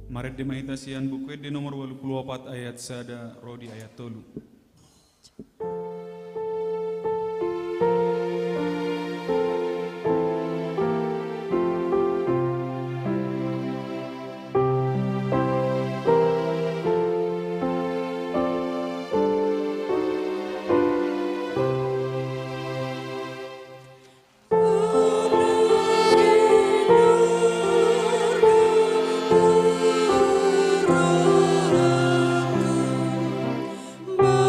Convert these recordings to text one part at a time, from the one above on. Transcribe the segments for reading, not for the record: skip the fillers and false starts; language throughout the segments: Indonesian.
Maret de mahitasian buku di nomor 84 ayat sada rodi ayat tolu. Bye.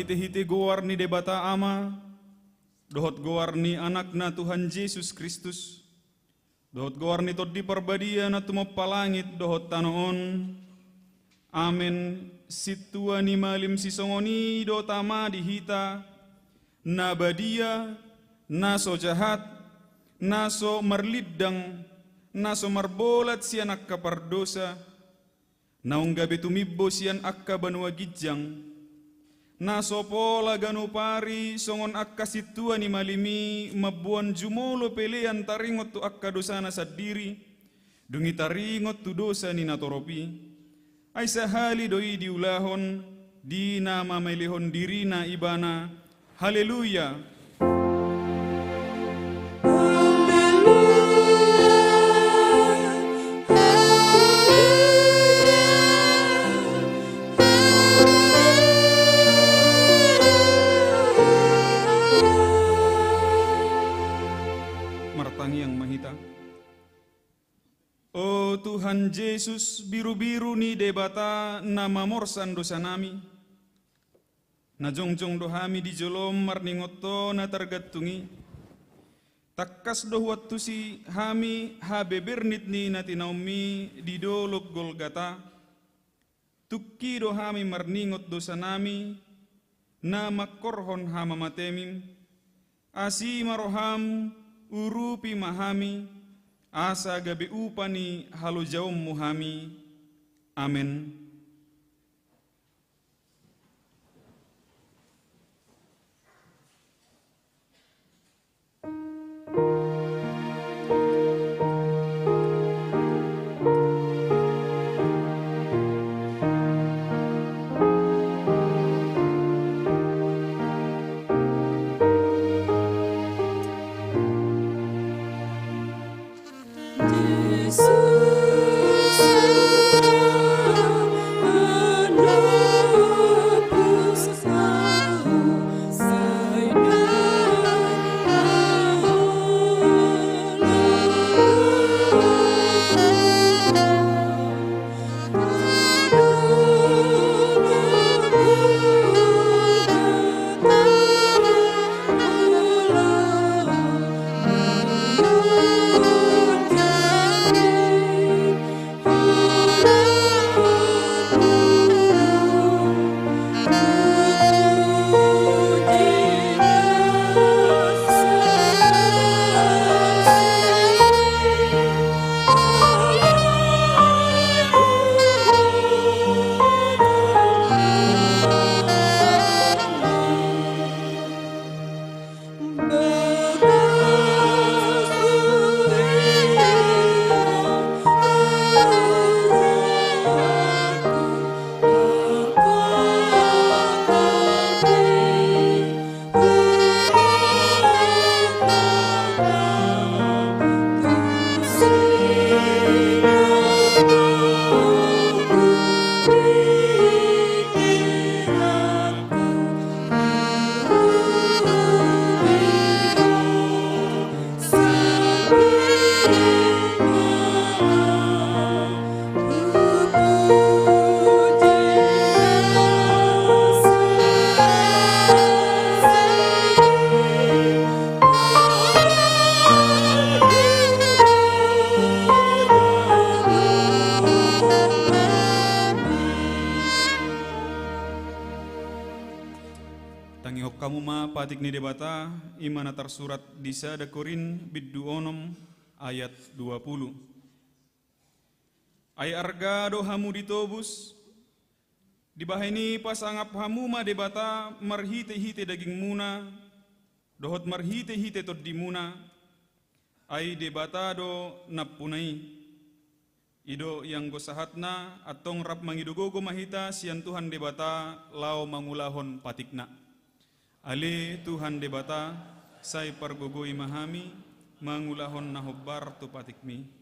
marhite-hite goar ni debata ama, dohot goar ni anak na Tuhan Yesus Kristus, dohot goar ni tod di parbadia na tumapalangit dohot tanoon. Amen. Situa ni malim sisongoni do tama dihita, na badia, naso jahat, naso marlidang, naso marbolat sian akka pardosa, naung gabi tumibbo sian akka banua gijang, naso pola ganupari songon akka situa ni malimi, mabuan jumolo pelean taringot tu akka dosana sadiri, dungi taringot tu dosa ni natoropi. Ay sahali doi diulahon, di nama mailihon dirina ibana. Haleluya. Martangi yang mahita. Oh Tuhan Yesus, biru-biru ni debata nama morsan dosa nami. Na jongjong dohami di jolom marningoto na targatungi. Takkas dohwat tu si hami habebernit ni na tinaumi di dolok Golgata. Tukki dohami marningot dosa nami na makorhon hama matemim. Asi maroham urupi mahami. Asa gabi upani halu jauh muhami. Amin. Kamu ma patik ni debata imana tersurat di sada Korin biddu onom ayat 20. Ay arga do hamu ditobus dibahini pasangap hamu ma debata marhite-hite daging muna dohot marhite-hite tod di muna ay debata do napunai ido yang gosahatna atong rap mangidugogo mahita sian Tuhan debata lao mangulahon patikna. Ali Tuhan debata, say pargugui mahami, mangulahon na hubbar tu patikmi.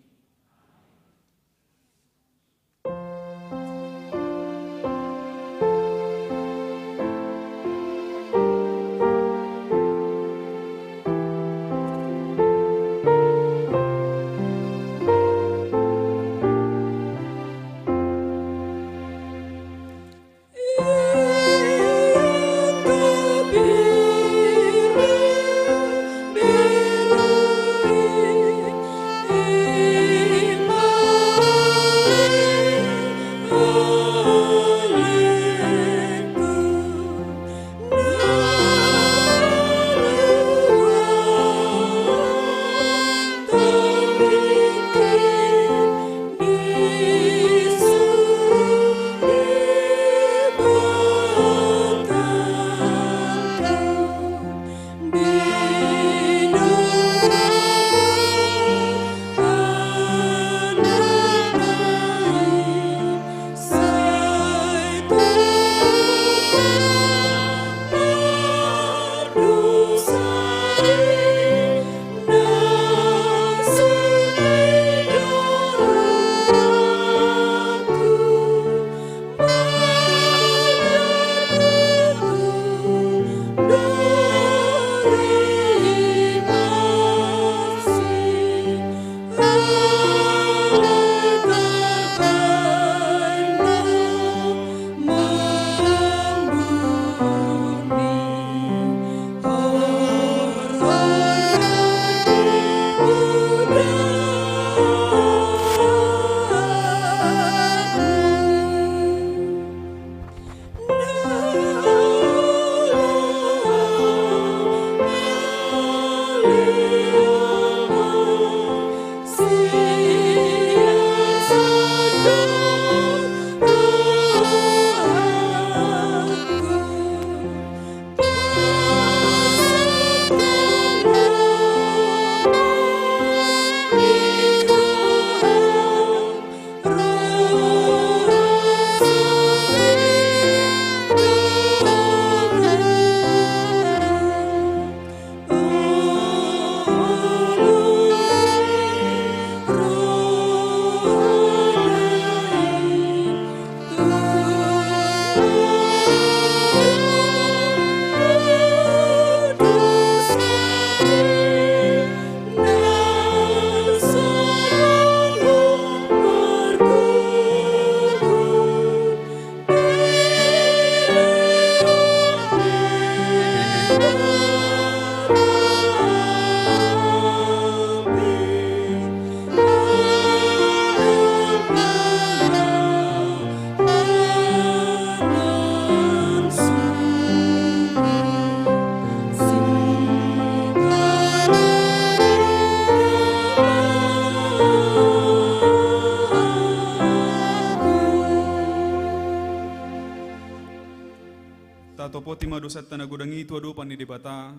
poti madosat tanah godangi itu adopan di debata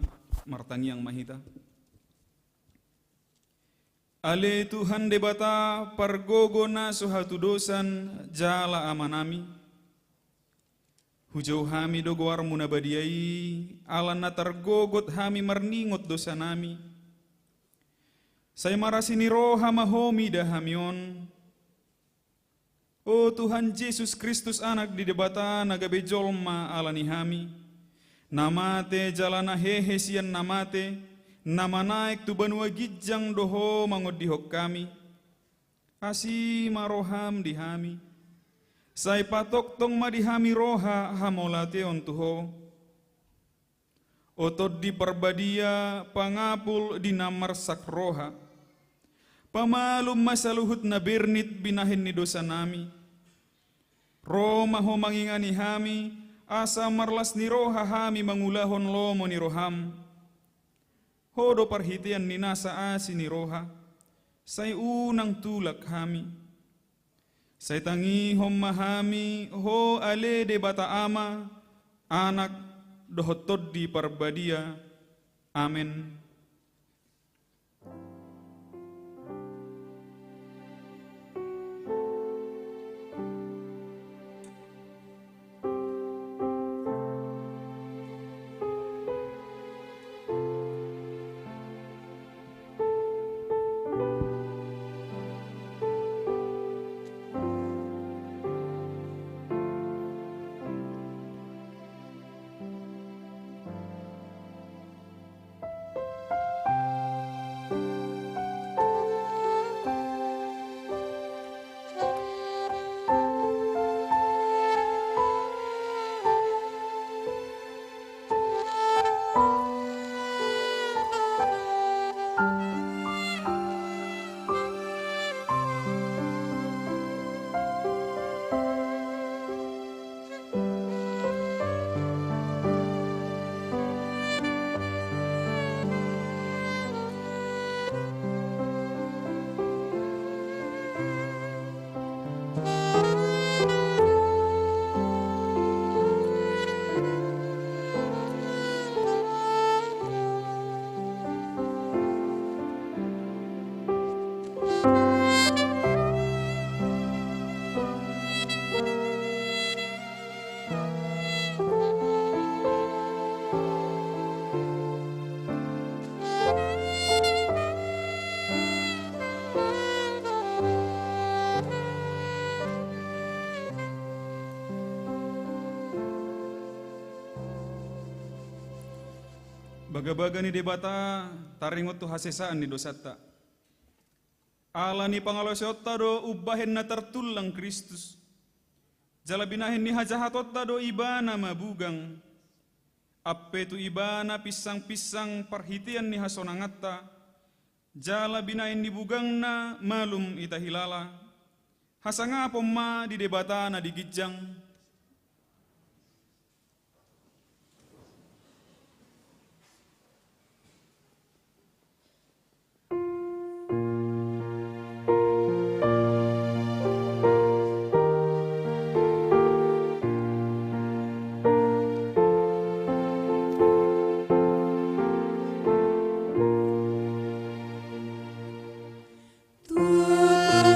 martangi yang mahita. Ale Tuhan debata pargogona suhatu dosan jala amanami. Hujau hami dogoar munabadiai alana targogot hami marningot dosa nami. Saya marasini roha mahomi dahamion. Oh Tuhan Yesus Kristus anak di debata nagabe jolma alani hami. Namate jalana hehe sian namate. Nama naik tu banua gijang doho mangod dihok kami. Asi maroham dihami. Sai patok tong madihami roha hamolate on tuho. Otod di perbadia pangapul di namar sak roha. Pamalum masaluhut na bernit binahin ni dosa nami. Roma ho mangingani hami, asa marlas ni roha hami mangulahon lomo ni roham. Hodo parhitian ni nasa asi ni roha, say unang tulak hami. Say tangi hom mahami, ho ale de bata ama, anak dohotod di parbadia. Amen. Baga-baga ni debata taringot tu hasesaan ni dosata. Ala ni pangalosotta do ubahen na tertulang Kristus. Jala binahin ni hajahatotta do ibana mabugang. Appe tu ibana pisang-pisang parhitian ni hasonangatta. Jala binahin ni bugang na malum itahilala. Hasangapom ma di debata na digijang. Tuhan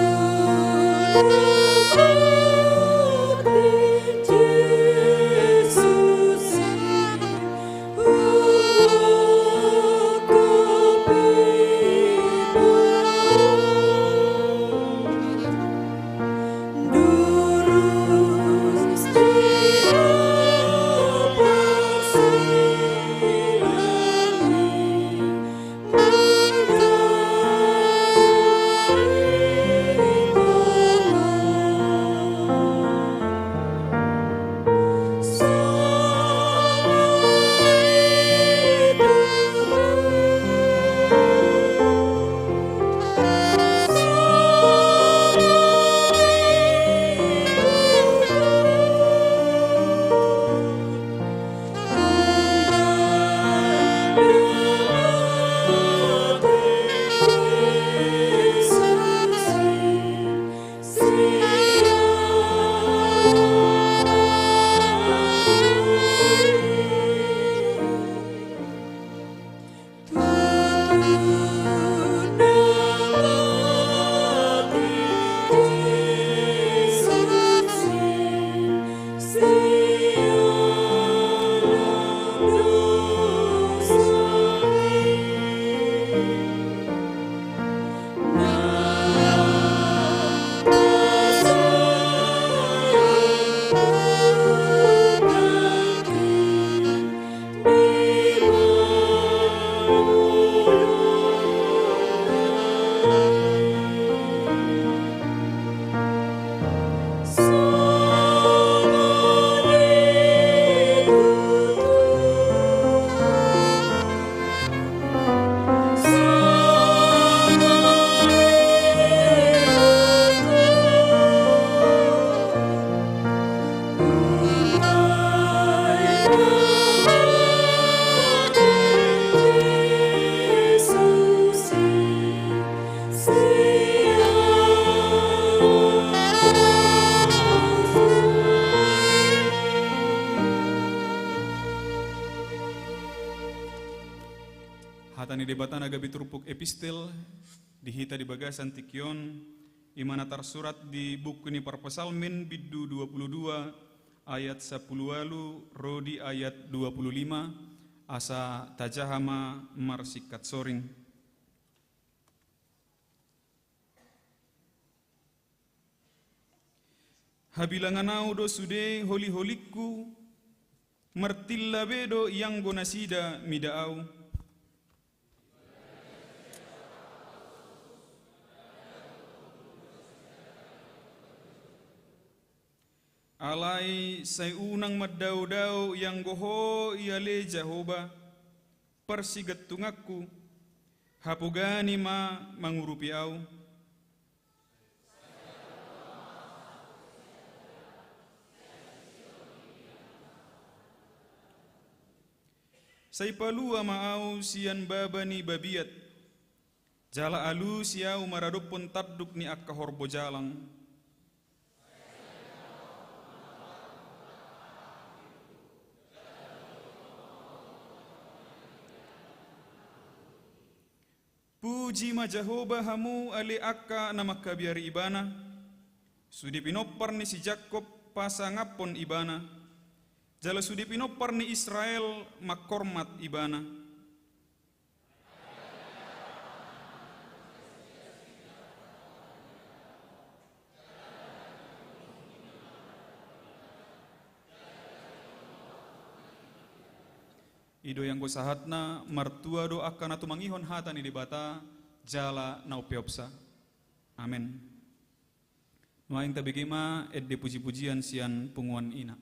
Hatani debatana gabi turpuk epistel dihita di bagasan tikion imana tersurat di buku ini Parpasalmen biddu 22 ayat 10 walu rodi ayat 25 asa tajahama marsikat soring. Habilanganau do sude holi-holiku martilla bedo yang gonasida midaau. Alai say unang maddaw-daw yang goho iale Jehoba persigat tungakku hapugani ma mangurupiau. Say palua maau sian babani babiat jala alu siau maradupon taduk ni akka horbo jalang. Puji ma Jehoba hamu ali akka na makabiari ibana sudi pinopar ni si Jakob pasangapon ibana jala sudi pinopar ni Israel makormat ibana. Ido yang gosahatna martua do akan atu mangihon hata ni dibata jala naupeopsa. Amin. Maing tabigima edde puji-pujian sian punguan ina.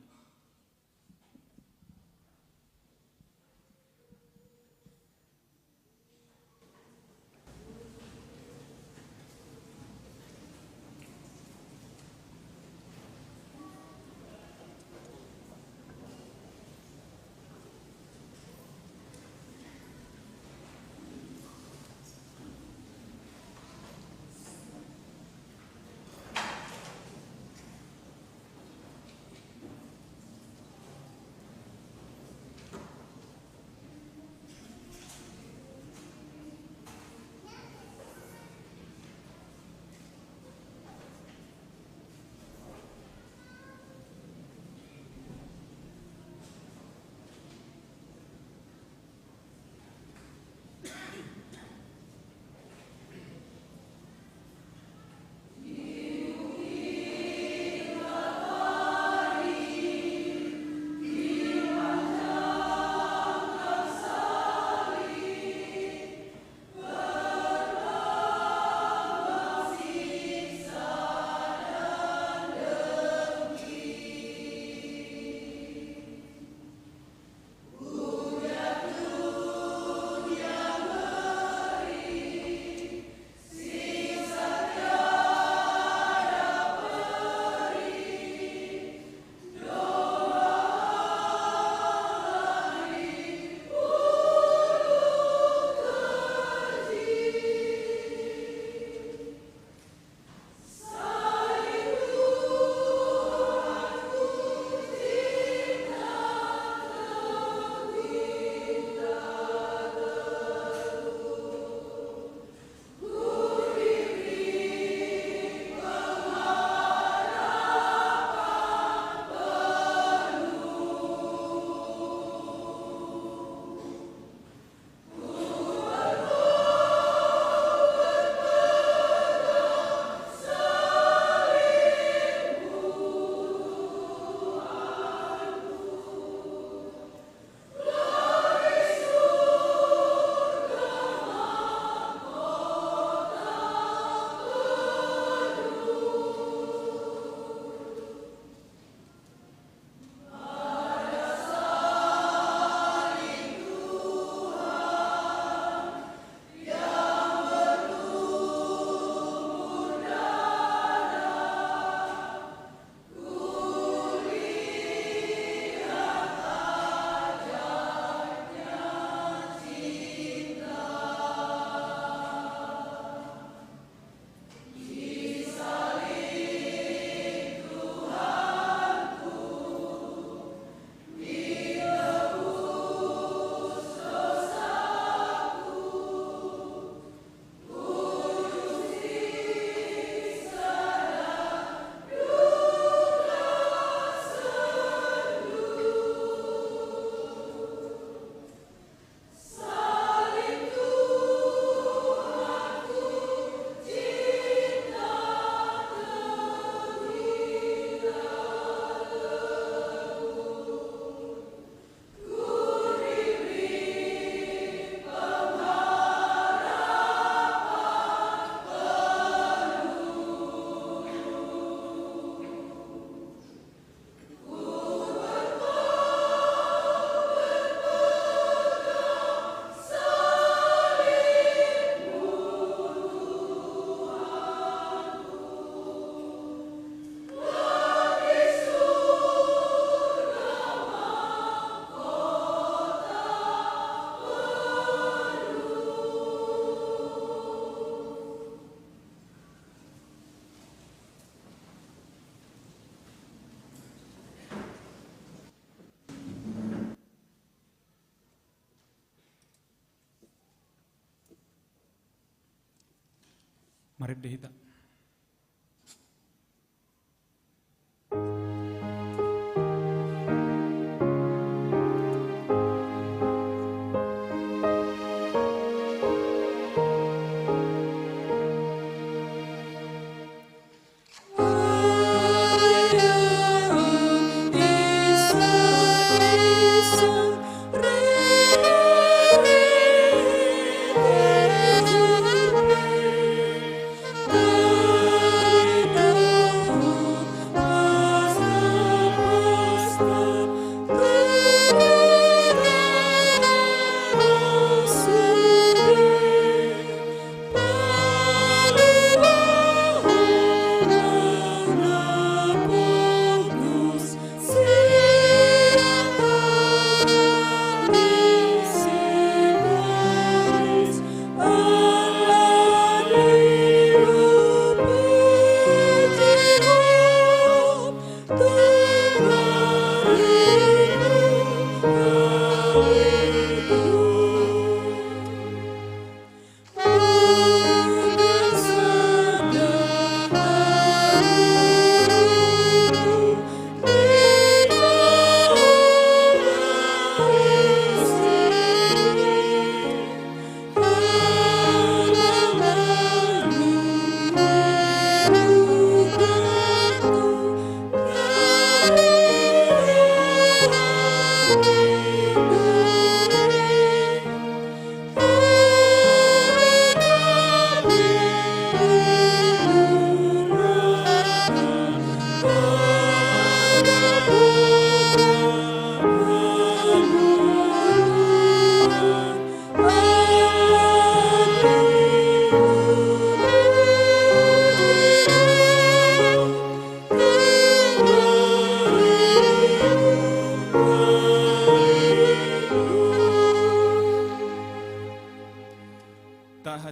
Mari dihita.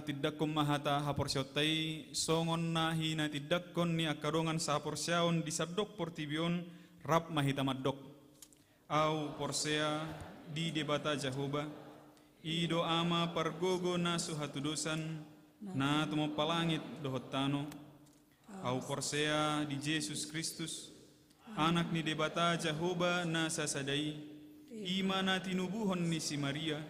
Tidakkom mahata haporsyotai songon na hina tidakkon ni akarongan sa porsyaon di sabdok portibion rap mahita maddok au porsea di debata jahoba ido ama pargogo na suhatudosan na tumopalangit dohotano au porsea di Yesus Kristus anak ni debata jahoba na sasadai ima na tinubuhon ni si Maria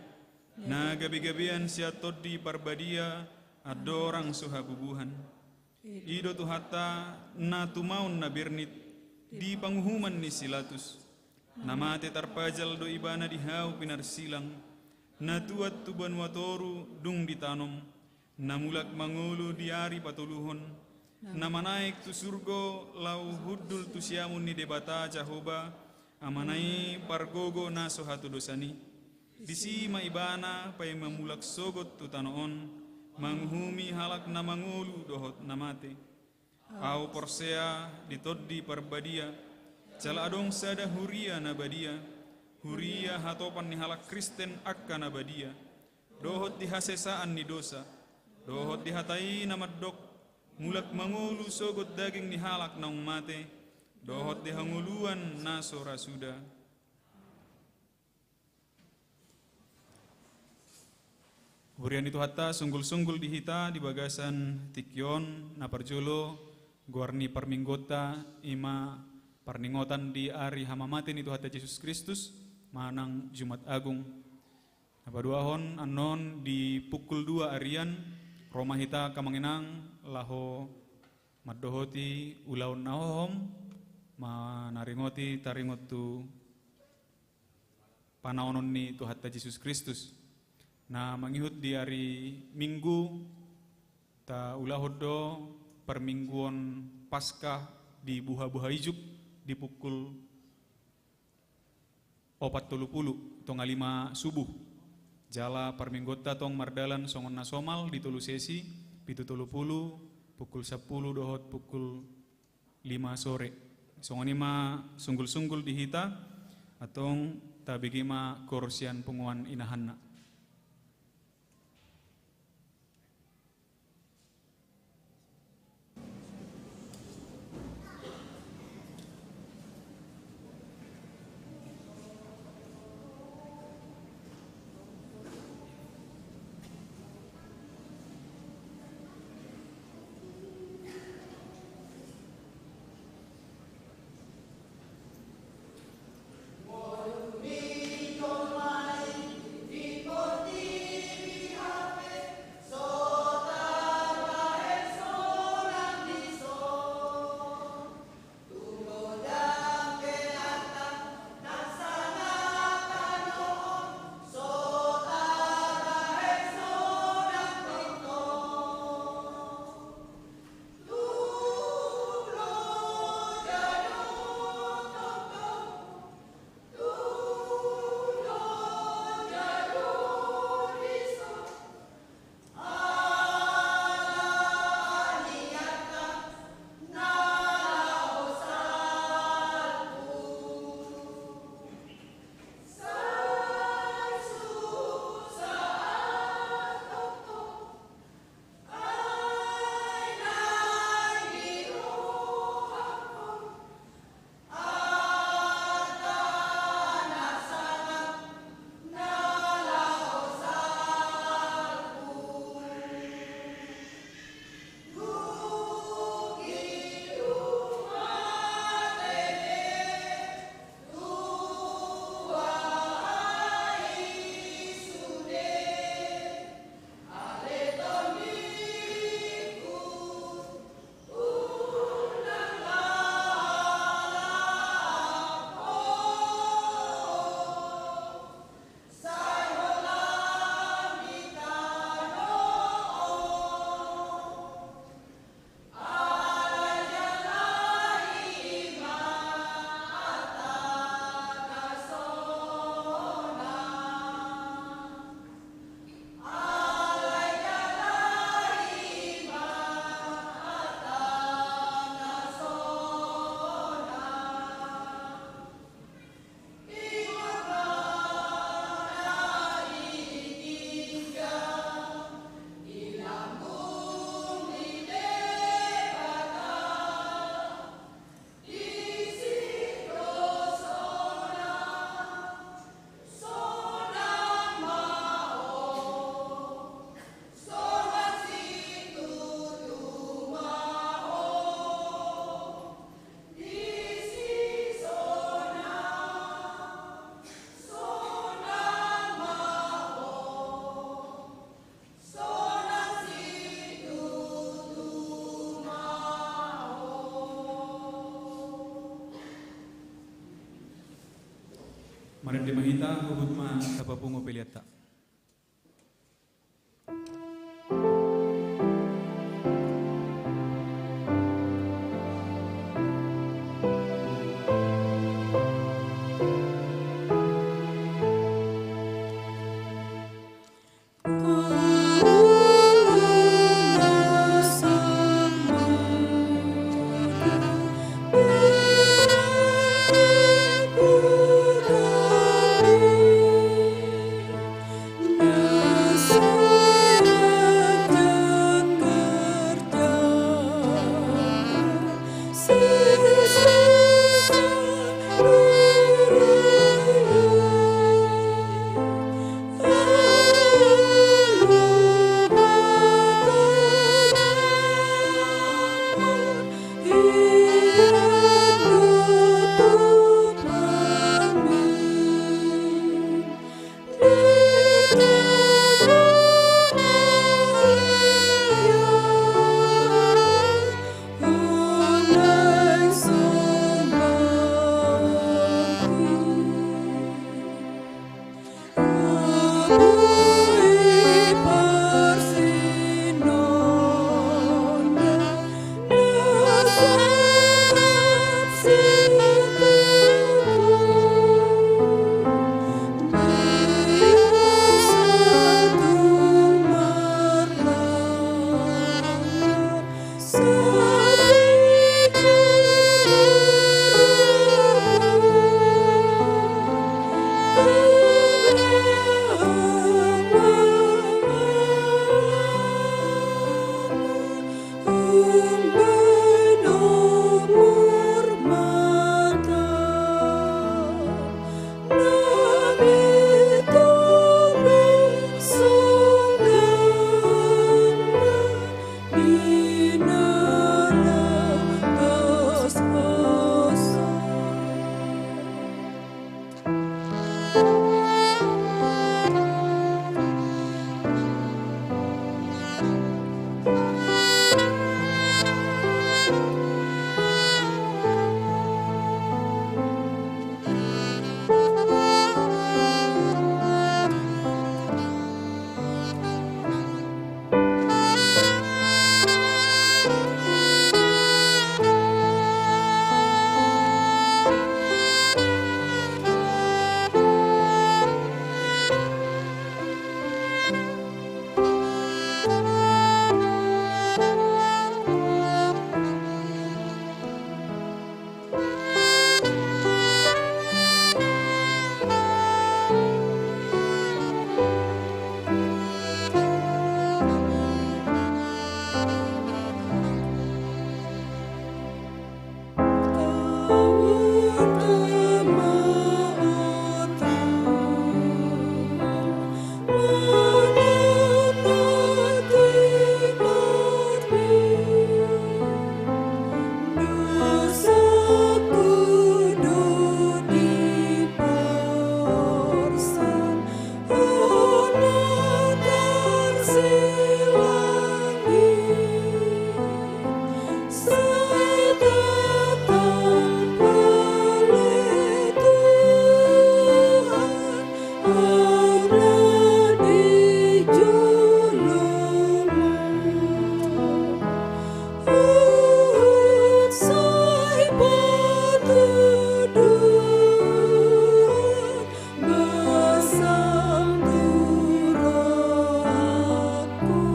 na gabi-gabian siya todi parbadia adorang suhabubuhan. Ido tuhata na tumaon na birnit di panguhuman ni silatus. Namate tarpajal do ibana dihaw pinarsilang. Na tuat tuban watoru dung ditanom. Namulak mangulu diari patuluhon. Namanaik tu surgo lau huddul tu siamun ni debata Jahoba. Amanai pargogo na sohatu dosani. Disi maibana pay mamulak sogot tu tanoon manghumi halak na mangulu dohot namate au porsea ditoddi parbadia cala adong sada huria na badia huria hatopan ni halak Kristen akka na badia dohot dihasesaan ni dosa dohot dihatai na maddok mulak mangulu sogot daging ni halak na umate dohot dihanguluan na sorasuda. Hurian itu hatta sunggul-sunggul dihita di bagasan tikyon na parjolo guarni parminggota ima parningotan di ari hamamatin itu hatta Yesus Kristus manang Jumat Agung. Napaduahon anon di pukul 2 arian Roma hita kamanginang laho maddohoti ulaun nahohom manaringoti taringot tu panaonon ni tu hatta Yesus Kristus. Na mangihut di hari Minggu ta ulahodo permingguan Paskah di buha-buha ijuk di pukul 40 tong 5 subuh. Jala perminggota tong mardalan songon nasomal di tulu sesi pitu 30 pukul 10 dohot pukul 5 sore. Songon ima sunggul-sunggul dihita atong tabigima korsian punguan inahanna. Mari di mahita hubut ma tapapungo piliata. Bersang aku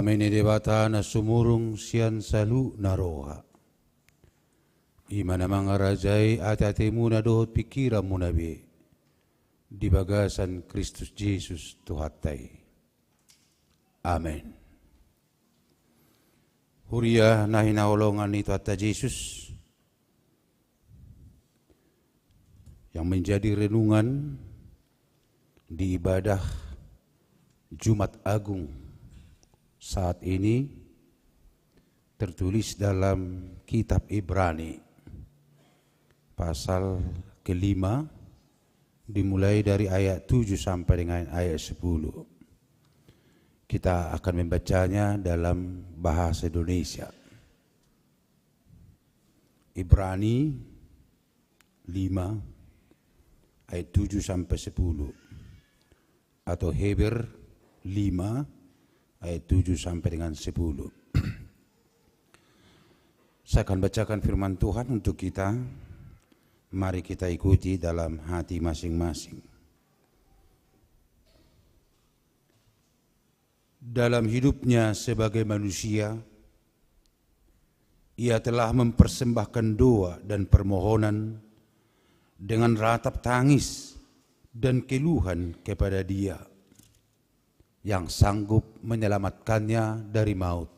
Amene debata na sumurung sian salu naroha. Imana mangarajai atatemu na dohot pikiranmu nabi. Di bagasan Kristus Yesus Tuhatai. Amin. Huria na hinaholongan itu Tuhan Yesus yang menjadi renungan di ibadah Jumat Agung saat ini tertulis dalam kitab Ibrani pasal ke-5 dimulai dari ayat 7 sampai dengan ayat 10. Kita akan membacanya dalam bahasa Indonesia. Ibrani 5 ayat 7 sampai 10 atau Heber 5 ayat 7 sampai dengan 10. Saya akan bacakan firman Tuhan untuk kita. Mari kita ikuti dalam hati masing-masing. Dalam hidupnya sebagai manusia, ia telah mempersembahkan doa dan permohonan dengan ratap tangis dan keluhan kepada Dia yang sanggup menyelamatkannya dari maut.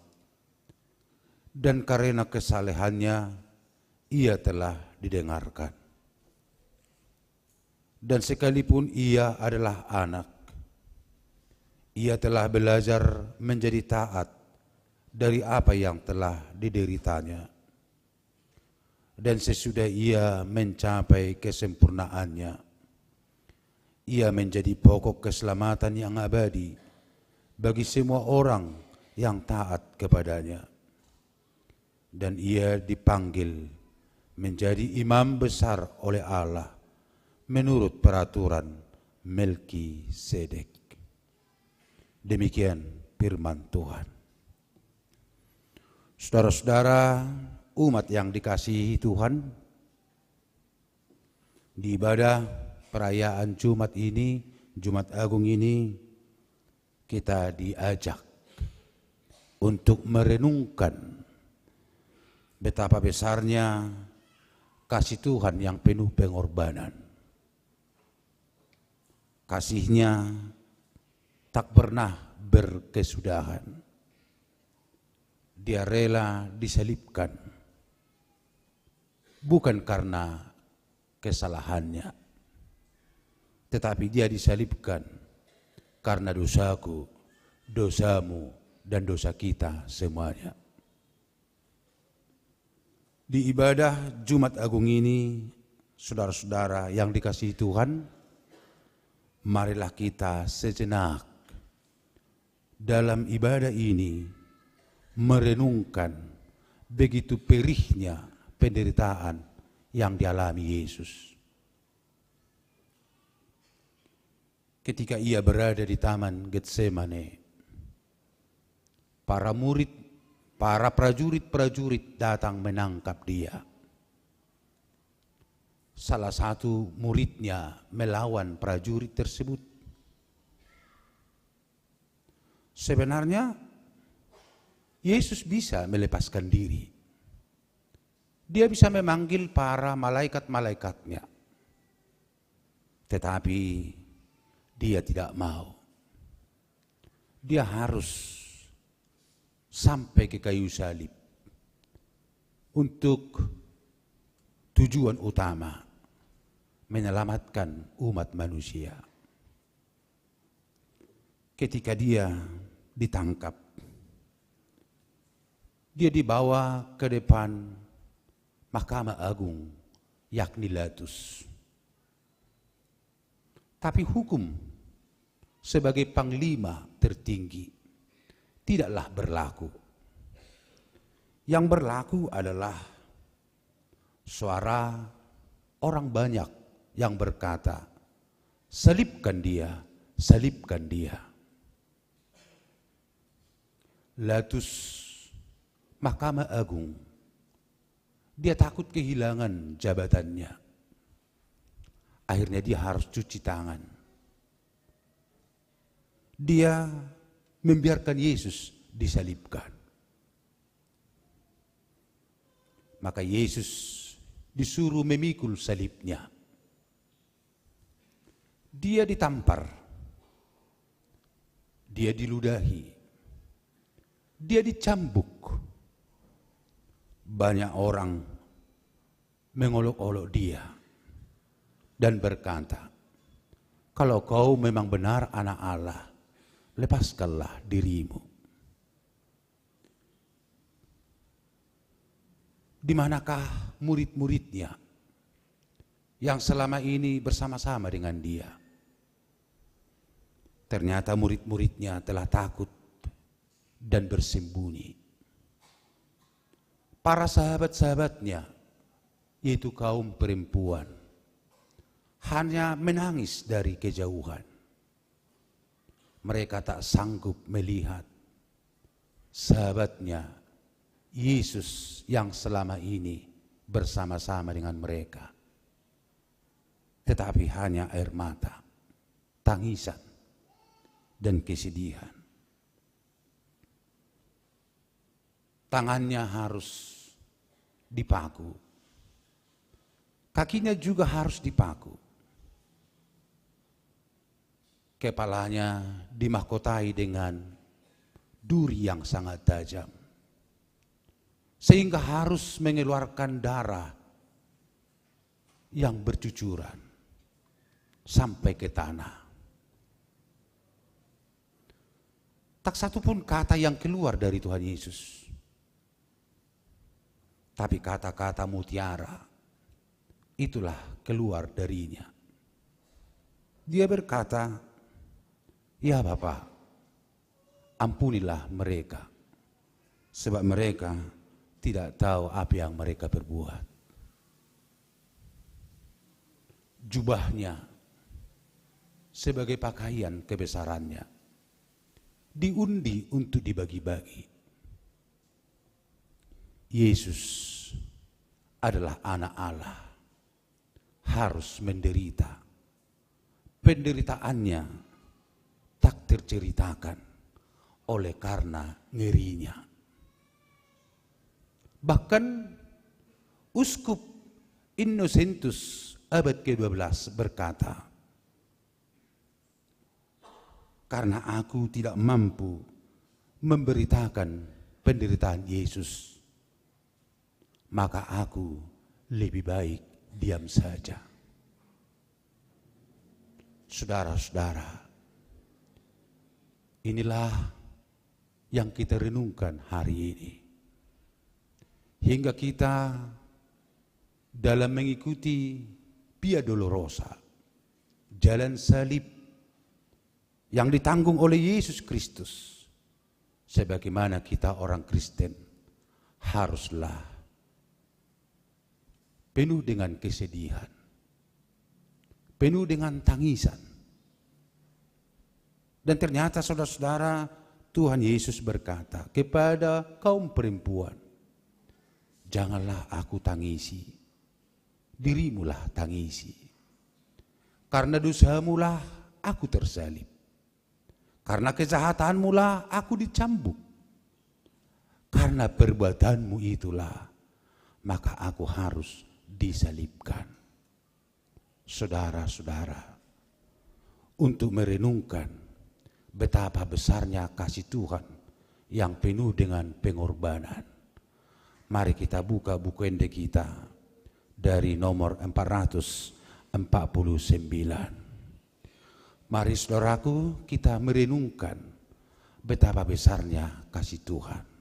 Dan karena kesalehannya, ia telah didengarkan. Dan sekalipun ia adalah anak, ia telah belajar menjadi taat dari apa yang telah dideritanya. Dan sesudah ia mencapai kesempurnaannya, ia menjadi pokok keselamatan yang abadi bagi semua orang yang taat kepadanya. Dan ia dipanggil menjadi imam besar oleh Allah menurut peraturan Melkisedek. Demikian firman Tuhan. Saudara-saudara, umat yang dikasihi Tuhan, di ibadah perayaan Jumat ini, Jumat Agung ini, kita diajak untuk merenungkan betapa besarnya kasih Tuhan yang penuh pengorbanan. Kasihnya tak pernah berkesudahan. Dia rela disalibkan, bukan karena kesalahannya, tetapi dia disalibkan karena dosaku, dosamu, dan dosa kita semuanya. Di ibadah Jumat Agung ini, saudara-saudara yang dikasihi Tuhan, marilah kita sejenak dalam ibadah ini merenungkan begitu perihnya penderitaan yang dialami Yesus. Ketika ia berada di Taman Getsemane, para prajurit-prajurit datang menangkap dia. Salah satu muridnya melawan prajurit tersebut. Sebenarnya Yesus bisa melepaskan diri. Dia bisa memanggil para malaikat-malaikatnya. Tetapi dia tidak mau. Dia harus sampai ke kayu salib untuk tujuan utama menyelamatkan umat manusia. Ketika dia ditangkap, dia dibawa ke depan Mahkamah Agung, yakni Pilatus. Tapi hukum sebagai panglima tertinggi tidaklah berlaku. Yang berlaku adalah suara orang banyak yang berkata, salibkan dia, salibkan dia. Pilatus, Mahkamah Agung, dia takut kehilangan jabatannya. Akhirnya dia harus cuci tangan. Dia membiarkan Yesus disalibkan. Maka Yesus disuruh memikul salibnya. Dia ditampar, dia diludahi, dia dicambuk. Banyak orang mengolok-olok dia dan berkata, kalau kau memang benar anak Allah, lepaskanlah dirimu. Di manakah murid-muridnya yang selama ini bersama-sama dengan dia? Ternyata murid-muridnya telah takut dan bersembunyi. Para sahabat-sahabatnya, yaitu kaum perempuan, hanya menangis dari kejauhan. Mereka tak sanggup melihat sahabatnya Yesus yang selama ini bersama-sama dengan mereka. Tetapi hanya air mata, tangisan, dan kesedihan. Tangannya harus dipaku, kakinya juga harus dipaku, kepalanya dimahkotai dengan duri yang sangat tajam, sehingga harus mengeluarkan darah yang bercucuran sampai ke tanah. Tak satu pun kata yang keluar dari Tuhan Yesus, tapi kata-kata mutiara itulah keluar darinya. Dia berkata, ya Bapa, ampunilah mereka, sebab mereka tidak tahu apa yang mereka berbuat. Jubahnya sebagai pakaian kebesarannya diundi untuk dibagi-bagi. Yesus adalah anak Allah, harus menderita. Penderitaannya tak terceritakan oleh karena ngerinya. Bahkan Uskup Innocentus abad ke-12 berkata, karena aku tidak mampu memberitakan penderitaan Yesus, maka aku lebih baik diam saja. Saudara-saudara, inilah yang kita renungkan hari ini. Hingga kita dalam mengikuti Via Dolorosa, jalan salib yang ditanggung oleh Yesus Kristus, sebagaimana kita orang Kristen haruslah penuh dengan kesedihan, penuh dengan tangisan. Dan ternyata saudara-saudara, Tuhan Yesus berkata kepada kaum perempuan, janganlah aku tangisi, dirimulah tangisi. Karena dosamulah aku tersalib, karena kejahatanmulah aku dicambuk, karena perbuatanmu itulah maka aku harus disalibkan. Saudara-saudara, untuk merenungkan betapa besarnya kasih Tuhan yang penuh dengan pengorbanan, mari kita buka buku ende kita dari nomor 449. Mari saudaraku, kita merenungkan betapa besarnya kasih Tuhan.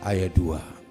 ayat 2.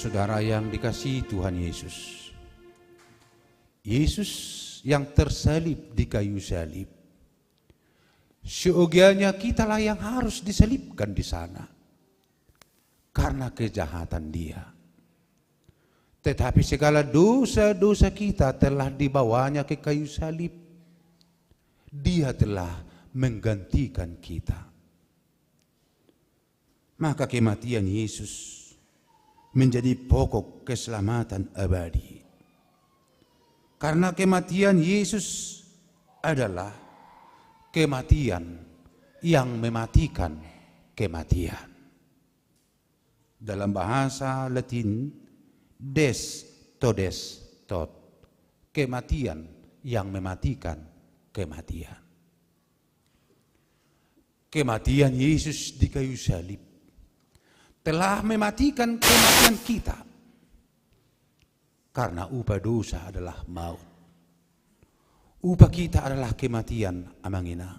Saudara yang dikasihi Tuhan Yesus, Yesus yang tersalib di kayu salib, seyogianya kitalah yang harus disalibkan di sana karena kejahatan Dia. Tetapi segala dosa-dosa kita telah dibawanya ke kayu salib. Dia telah menggantikan kita. Maka kematian Yesus menjadi pokok keselamatan abadi. Karena kematian Yesus adalah kematian yang mematikan kematian. Dalam bahasa Latin, des todes tot, kematian yang mematikan kematian. Kematian Yesus di kayu salib telah mematikan kematian kita. Karena upah dosa adalah maut. Upah kita adalah kematian amanginang.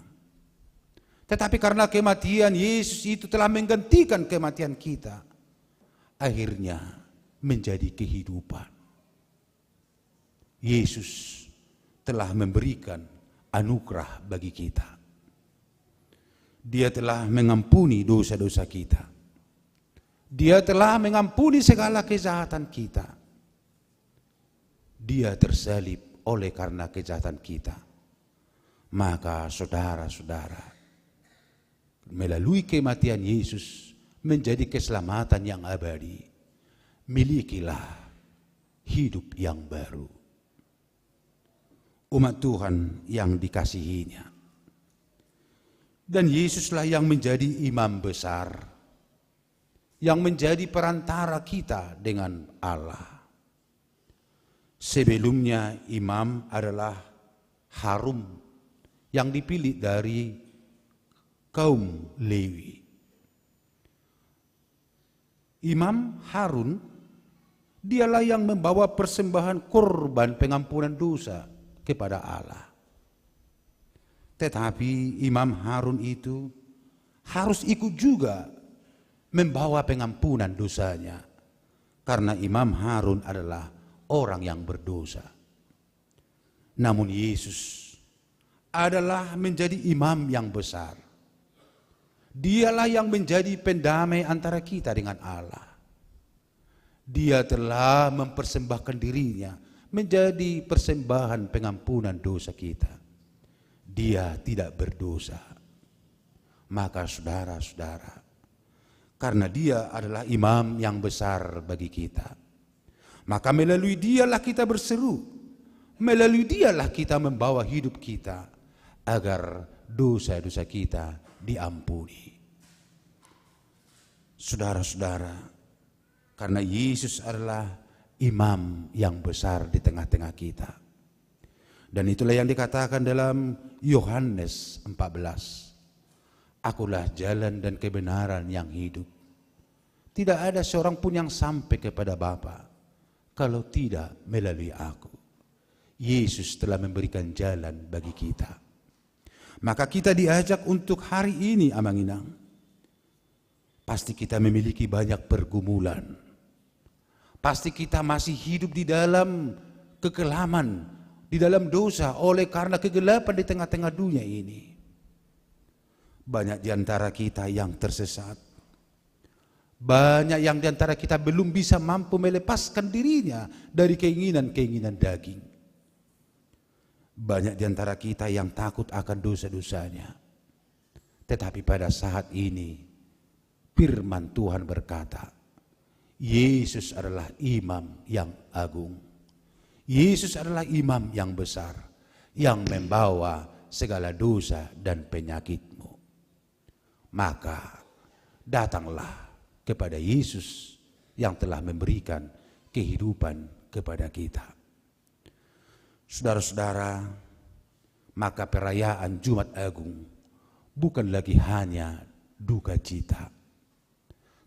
Tetapi karena kematian Yesus itu telah menggantikan kematian kita, akhirnya menjadi kehidupan. Yesus telah memberikan anugerah bagi kita. Dia telah mengampuni dosa-dosa kita. Dia telah mengampuni segala kejahatan kita. Dia tersalib oleh karena kejahatan kita. Maka saudara-saudara, melalui kematian Yesus menjadi keselamatan yang abadi, milikilah hidup yang baru. Umat Tuhan yang dikasihinya. Dan Yesuslah yang menjadi imam besar, yang menjadi perantara kita dengan Allah. Sebelumnya imam adalah Harun yang dipilih dari kaum Lewi. Imam Harun, dialah yang membawa persembahan korban pengampunan dosa kepada Allah. Tetapi Imam Harun itu harus ikut juga membawa pengampunan dosanya, karena Imam Harun adalah orang yang berdosa. Namun Yesus adalah menjadi imam yang besar. Dialah yang menjadi pendamai antara kita dengan Allah. Dia telah mempersembahkan dirinya menjadi persembahan pengampunan dosa kita. Dia tidak berdosa. Maka saudara-saudara, karena dia adalah imam yang besar bagi kita, maka melalui dialah kita berseru, melalui dialah kita membawa hidup kita agar dosa-dosa kita diampuni. Saudara-saudara, karena Yesus adalah imam yang besar di tengah-tengah kita, Dan itulah yang dikatakan dalam Yohanes 14. Akulah jalan dan kebenaran yang hidup. Tidak ada seorang pun yang sampai kepada Bapa kalau tidak melalui aku. Yesus telah memberikan jalan bagi kita. Maka kita diajak untuk hari ini, Amanginang. Pasti kita memiliki banyak pergumulan. Pasti kita masih hidup di dalam kekelaman, di dalam dosa oleh karena kegelapan di tengah-tengah dunia ini. Banyak di antara kita yang tersesat. Banyak yang di antara kita belum bisa mampu melepaskan dirinya dari keinginan-keinginan daging. Banyak di antara kita yang takut akan dosa-dosanya. Tetapi pada saat ini, firman Tuhan berkata, Yesus adalah imam yang agung. Yesus adalah imam yang besar, yang membawa segala dosa dan penyakitmu. Maka datanglah kepada Yesus yang telah memberikan kehidupan kepada kita. Saudara-saudara, maka perayaan Jumat Agung bukan lagi hanya duka cita.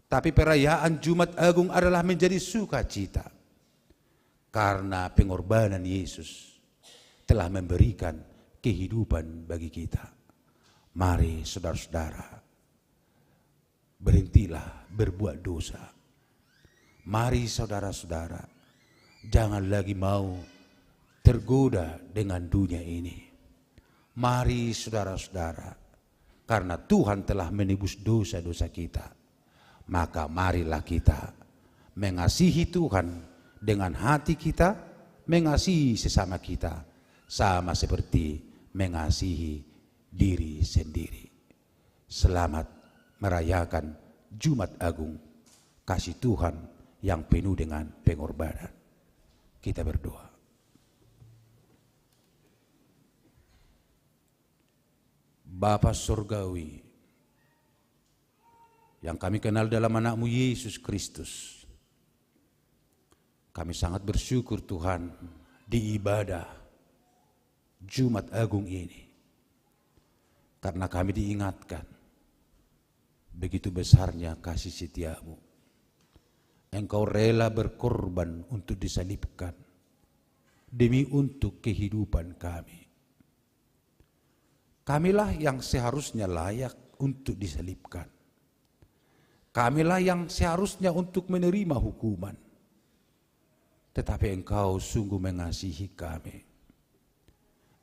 Tapi perayaan Jumat Agung adalah menjadi sukacita. Karena pengorbanan Yesus telah memberikan kehidupan bagi kita. Mari saudara-saudara, berhentilah berbuat dosa. Mari saudara-saudara, jangan lagi mau tergoda dengan dunia ini. Mari saudara-saudara, karena Tuhan telah menebus dosa-dosa kita. Maka marilah kita mengasihi Tuhan dengan hati kita, mengasihi sesama kita, sama seperti mengasihi diri sendiri. Selamat merayakan Jumat Agung, kasih Tuhan yang penuh dengan pengorbanan. Kita berdoa. Bapa Surgawi, yang kami kenal dalam anak-Mu Yesus Kristus, kami sangat bersyukur Tuhan di ibadah Jumat Agung ini, karena kami diingatkan begitu besarnya kasih setia-Mu. Engkau rela berkorban untuk disalibkan demi untuk kehidupan kami. Kamilah yang seharusnya layak untuk disalibkan. Kamilah yang seharusnya untuk menerima hukuman. Tetapi Engkau sungguh mengasihi kami.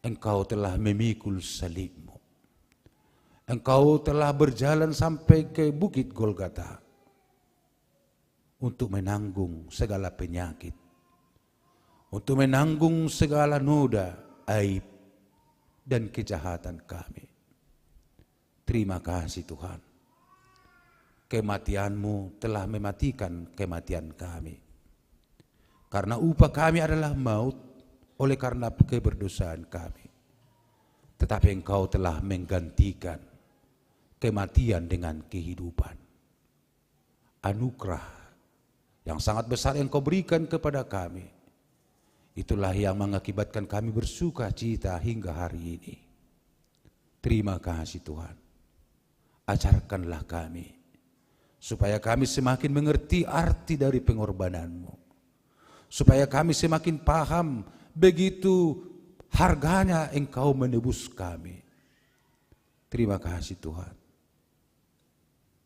Engkau telah memikul salib-Mu. Engkau telah berjalan sampai ke Bukit Golgota untuk menanggung segala penyakit, untuk menanggung segala noda, aib, dan kejahatan kami. Terima kasih Tuhan. Kematian-Mu telah mematikan kematian kami. Karena upah kami adalah maut oleh karena keberdosaan kami. Tetapi Engkau telah menggantikan kematian dengan kehidupan. Anugerah yang sangat besar yang Kau berikan kepada kami, itulah yang mengakibatkan kami bersuka cita hingga hari ini. Terima kasih Tuhan. Ajarkanlah kami supaya kami semakin mengerti arti dari pengorbanan-Mu, supaya kami semakin paham begitu harganya Engkau menebus kami. Terima kasih Tuhan.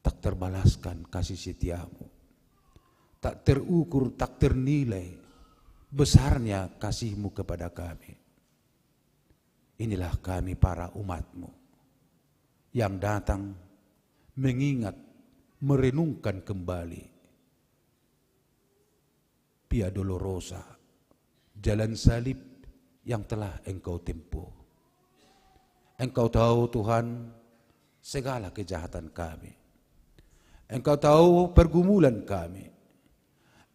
Tak terbalaskan kasih setia-Mu, tak terukur, tak ternilai besarnya kasih-Mu kepada kami. Inilah kami para umat-Mu yang datang mengingat, merenungkan kembali Via Dolorosa, jalan salib yang telah Engkau tempuh. Engkau tahu Tuhan segala kejahatan kami. Engkau tahu pergumulan kami.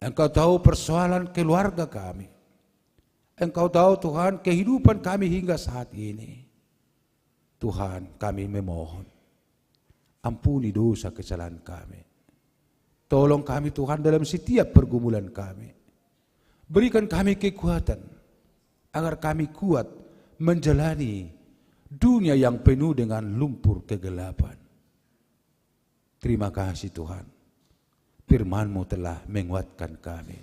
Engkau tahu persoalan keluarga kami. Engkau tahu Tuhan kehidupan kami hingga saat ini. Tuhan, kami memohon, ampuni dosa kesalahan kami. Tolong kami Tuhan dalam setiap pergumulan kami. Berikan kami kekuatan agar kami kuat menjalani dunia yang penuh dengan lumpur kegelapan. Terima kasih Tuhan, firman-Mu telah menguatkan kami.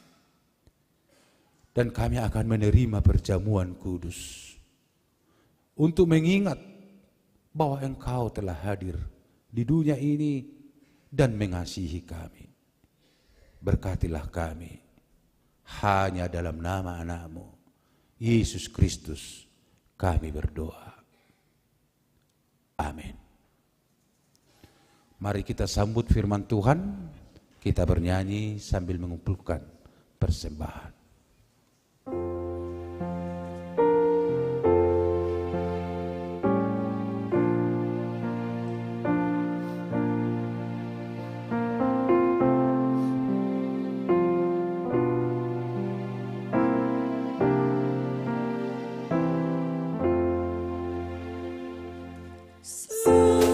Dan kami akan menerima perjamuan kudus untuk mengingat bahwa Engkau telah hadir di dunia ini dan mengasihi kami. Berkatilah kami, hanya dalam nama anak-Mu, Yesus Kristus, kami berdoa. Amin. Mari kita sambut firman Tuhan, kita bernyanyi sambil mengumpulkan persembahan. Usilah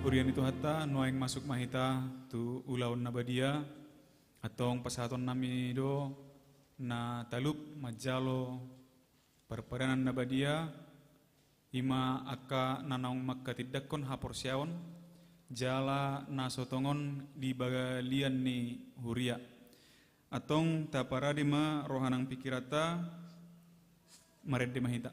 Urian itu hatta nuaing masuk mahita tu ulaun nabadia atong pasaton nami do na talup majalo perperanan nabadia ima akka nanaung makkatidakkon hapor siaon jala nasotongon di bagalian ni huria atong taparadima rohanang pikirata maredde mahita.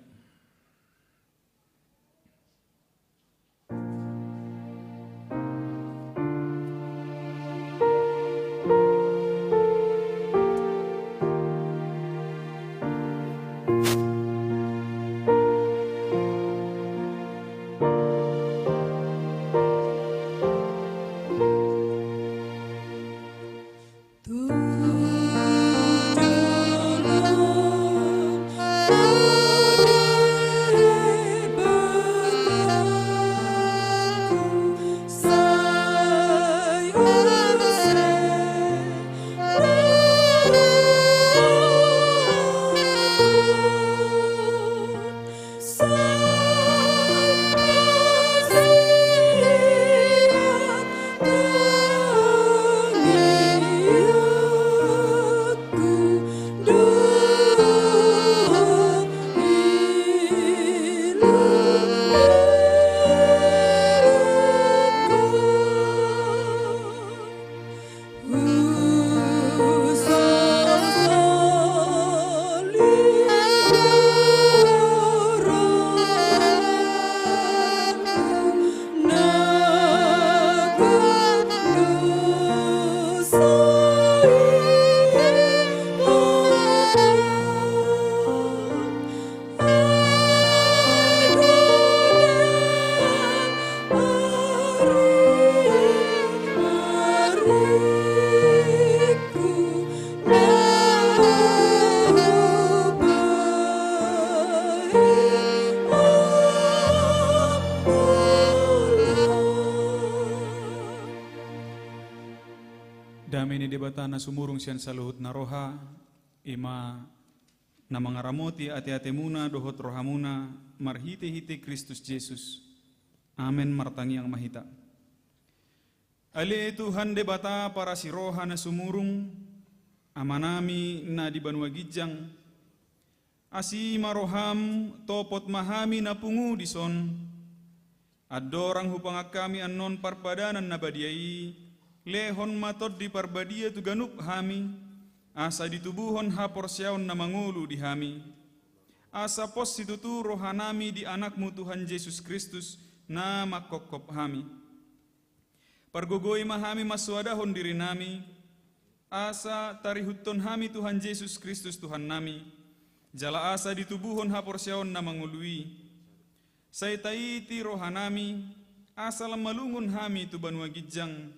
Damini debatana sumurung sian saluhut naroha ima namangaramoti ati-ati muna dohot rohamuna marhite-hite Kristus Yesus. Amen martangi yang mahita. Ale Tuhan de bata para si roha na sumurung, amanami na di banwa gijang, asi maroham topot mahami na pungu dison, adorang hupangak kami anon parpadanan na badiai, lehon matod di parbadia tu ganup hami, asa ditubuhon hapor siyaon na mangulu di hami, asa pos situtu rohanami di anakmu Tuhan Yesus Kristus na makokop hami. Pargogoy mahami maswadahon diri nami, asa tarihuton hami Tuhan Yesus Kristus Tuhan nami, jala asa ditubuhon hapor siyaon na mangului. Say taiti rohanami, asa lamalungon hami tu banwa gijang,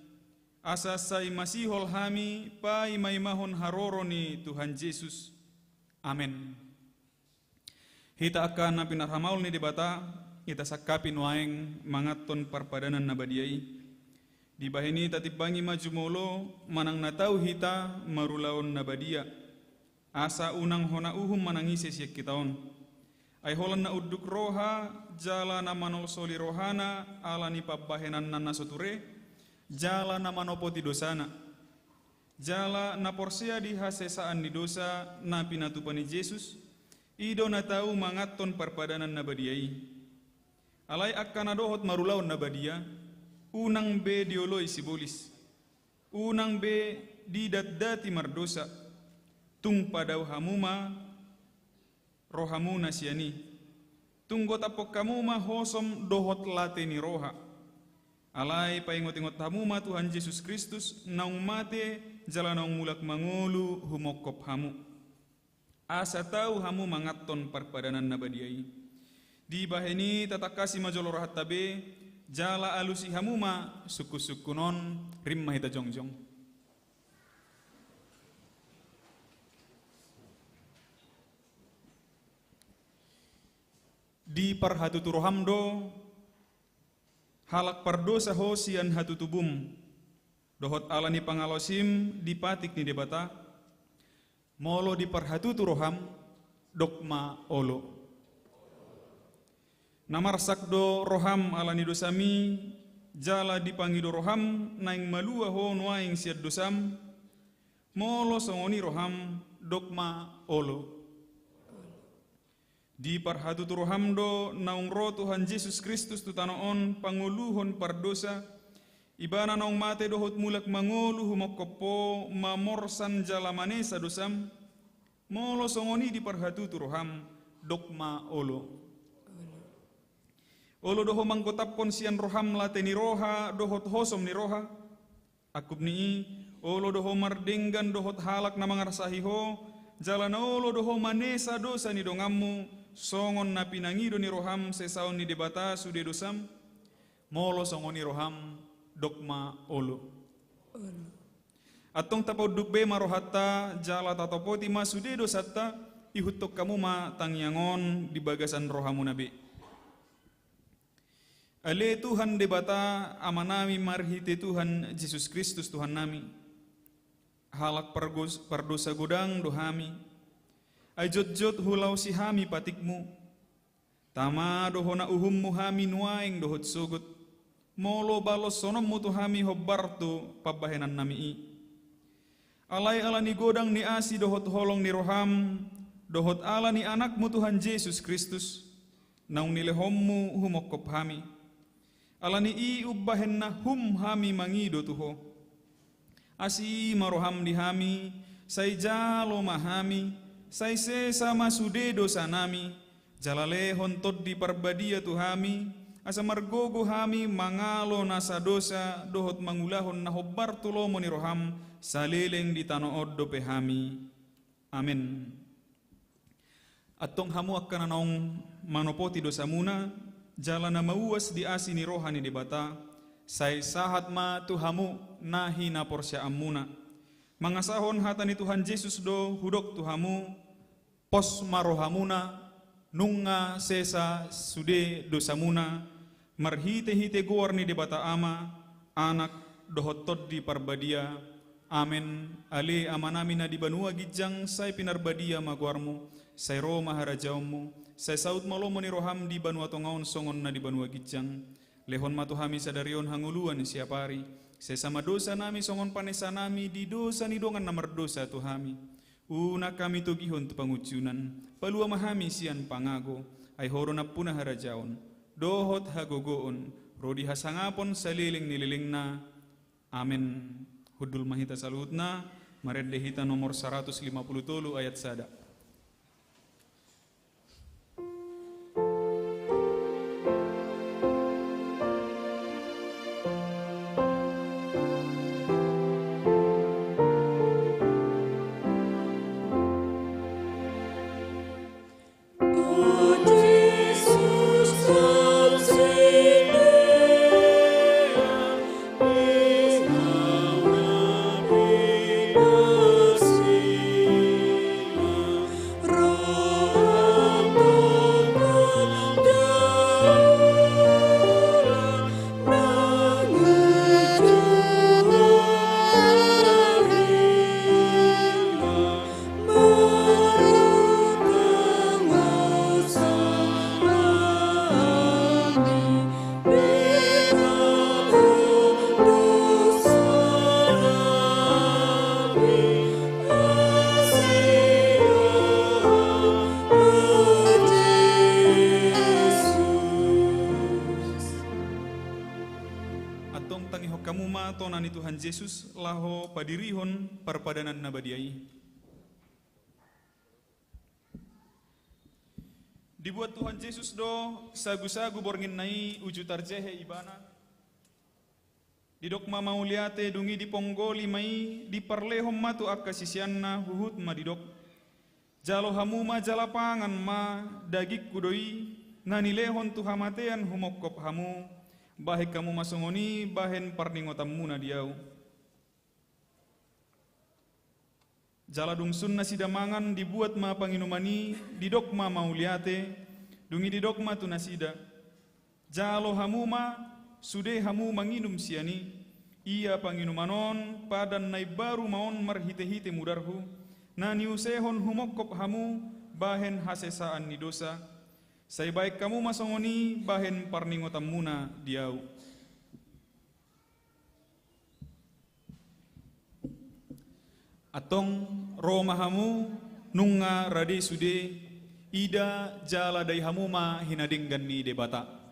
asa say masihol hami, pai maimahon haroro ni Tuhan Yesus. Amen. Hita akan na pinarhamaul ni debata, kita sakapin waeng mangaton parpadanan na badiai. Di bahini tatibangi majumolo manang natau hita marulaon na badia. Asa unang hona uhum manangisi siyak kitaon. Ay holan na uduk roha, jala na manol soli rohana, ala ni pabahenan na nasoture, jala na manopoti dosana. Jala na porsia di hasesaan ni dosa na pinatupan ni Jesus, ido na tau mangaton parpadanan na badiai. Alay akka na dohot marulaon na badia, unang be dioloy sibolis, unang be didatdati mardosa, tung padaw hamuma, rohamuna siani, tunggot apok kamuma hosom dohot late ni roha. Alay paingot-ingot hamuma Tuhan Yesus Kristus, naung mate jala naung mulak mangulu humokop hamu. Asa tau hamu mangaton parpadanan na badiai. Di baheni tatakasi majolor hatabe, jala alusi hamuma suku-sukunon rimma hita jongjong. Di parhatutu rohamdo halak pardosa hosian hatutubum dohot alani pangalosim dipatik ni debata molo di parhatutu roham dokma olo. Namarsak do roham alani dosami, jala dipangido roham naing malua ho nuaing siad dosam, molo songoni roham dokma olo. Di parhatutu roham do naung ro Tuhan Yesus Kristus tu tanoon panguluhon pardosa, ibana naung mate dohot mulak mangulu humokopo mamorsan jala manesa dosam, molo songoni di parhatutu roham dokma olo. Olo doho manggotapon sian roham late ni roha dohot hosom ni roha. Akub ni olo doho mardenggan dohot halak na mangarsahi ho. Jalan olo doho manesa dosa ni dongammu. Songon na pinangido ni roham sesaon ni debata sude dosam. Molo songon ni roham dokma olo. Atong tapod dukbe marohata jala tatopoti ma sude dosata. Ihutok kamu ma tangyangon di bagasan rohamu nabi. Ale Tuhan debata amanami marhite Tuhan Yesus Kristus Tuhan nami. Halak pardosa godang dohami. Ajot-jot hulau si hami patikmu. Tama dohona uhummu hami nuaing dohot sugut. Molo balos sonommu tu hami hobbartu pabahenan nami. Alay alani godang ni asi dohot holong ni roham. Dohot alani anakmu Tuhan Yesus Kristus. Naung nilehommu humokop hami. Alani i ubbahen na hum hami mangido tuho. Asi maroham di hami, say jalo mahami, say sesa masude dosa nami, jalalehon tod di parbadia tu hami, asa margogo hami mangalo nasa dosa, dohot mangulahon na hobbar tulomo ni roham, saleleng di tanood do pehami. Amen. Atong hamu akka nanong manopoti dosa muna, jala na mauwas di asi ni rohani debata, say sahat ma tuhamu nahi na porsya amuna. Mangasahon hata ni Tuhan Yesus do hudok tuhamu, pos marohamuna, nunga sesa sude dosamuna, marhite-hite guar ni debata ama, anak dohot tod di parbadia. Amen. Ale amanami na di banua gijang, say pinarbadia maguarmu, say ro maharajaumu, say saud malomo ni roham di banua tongaon songon na di banua gijang. Lehon matuhami sadarion hanguluan siapari, Sesama dosa nami songon panesa nami di dosa ni dongan namar dosa tu hami. Una kami tu gihon tu pangucunan, palua mahami sian pangago, ay horona punah harajaon, dohot hagogoon, rodi hasangapon saliling nililing na. Amin. Hudul mahita saluhutna, maredde hita nomor 150 ayat sada. Tonan Tuhan Yesus laho padirihon parpadanan nabadiai. Dibuat Tuhan Yesus do sagu-sagu borngin nai uju tarjehe ibana. Didok mamauliate dungi di ponggoli mai di parlehom matu akka sisianna huhut ma didok. Jalo hamuma jalapangan ma dagik kudoi nanilehon tuhamatean humokop hamu. Bahik kamu masongoni bahen parningotammu na diau. Jaladung sunna sidamangan dibuat ma panginumani didok ma mauliate dungi didok ma tunasida. Jalo hamuma sude hamu manginum siani ia panginumanon padan nai baru maon marhite-hite mudarhu nani usehon humokop hamu bahen hasesaan ni dosa. Saya baik kamu masongoni bahen parningotamuna diau. Atong romahamu nunga rade sude ida jala dai hamuma hinadinggan ni debata.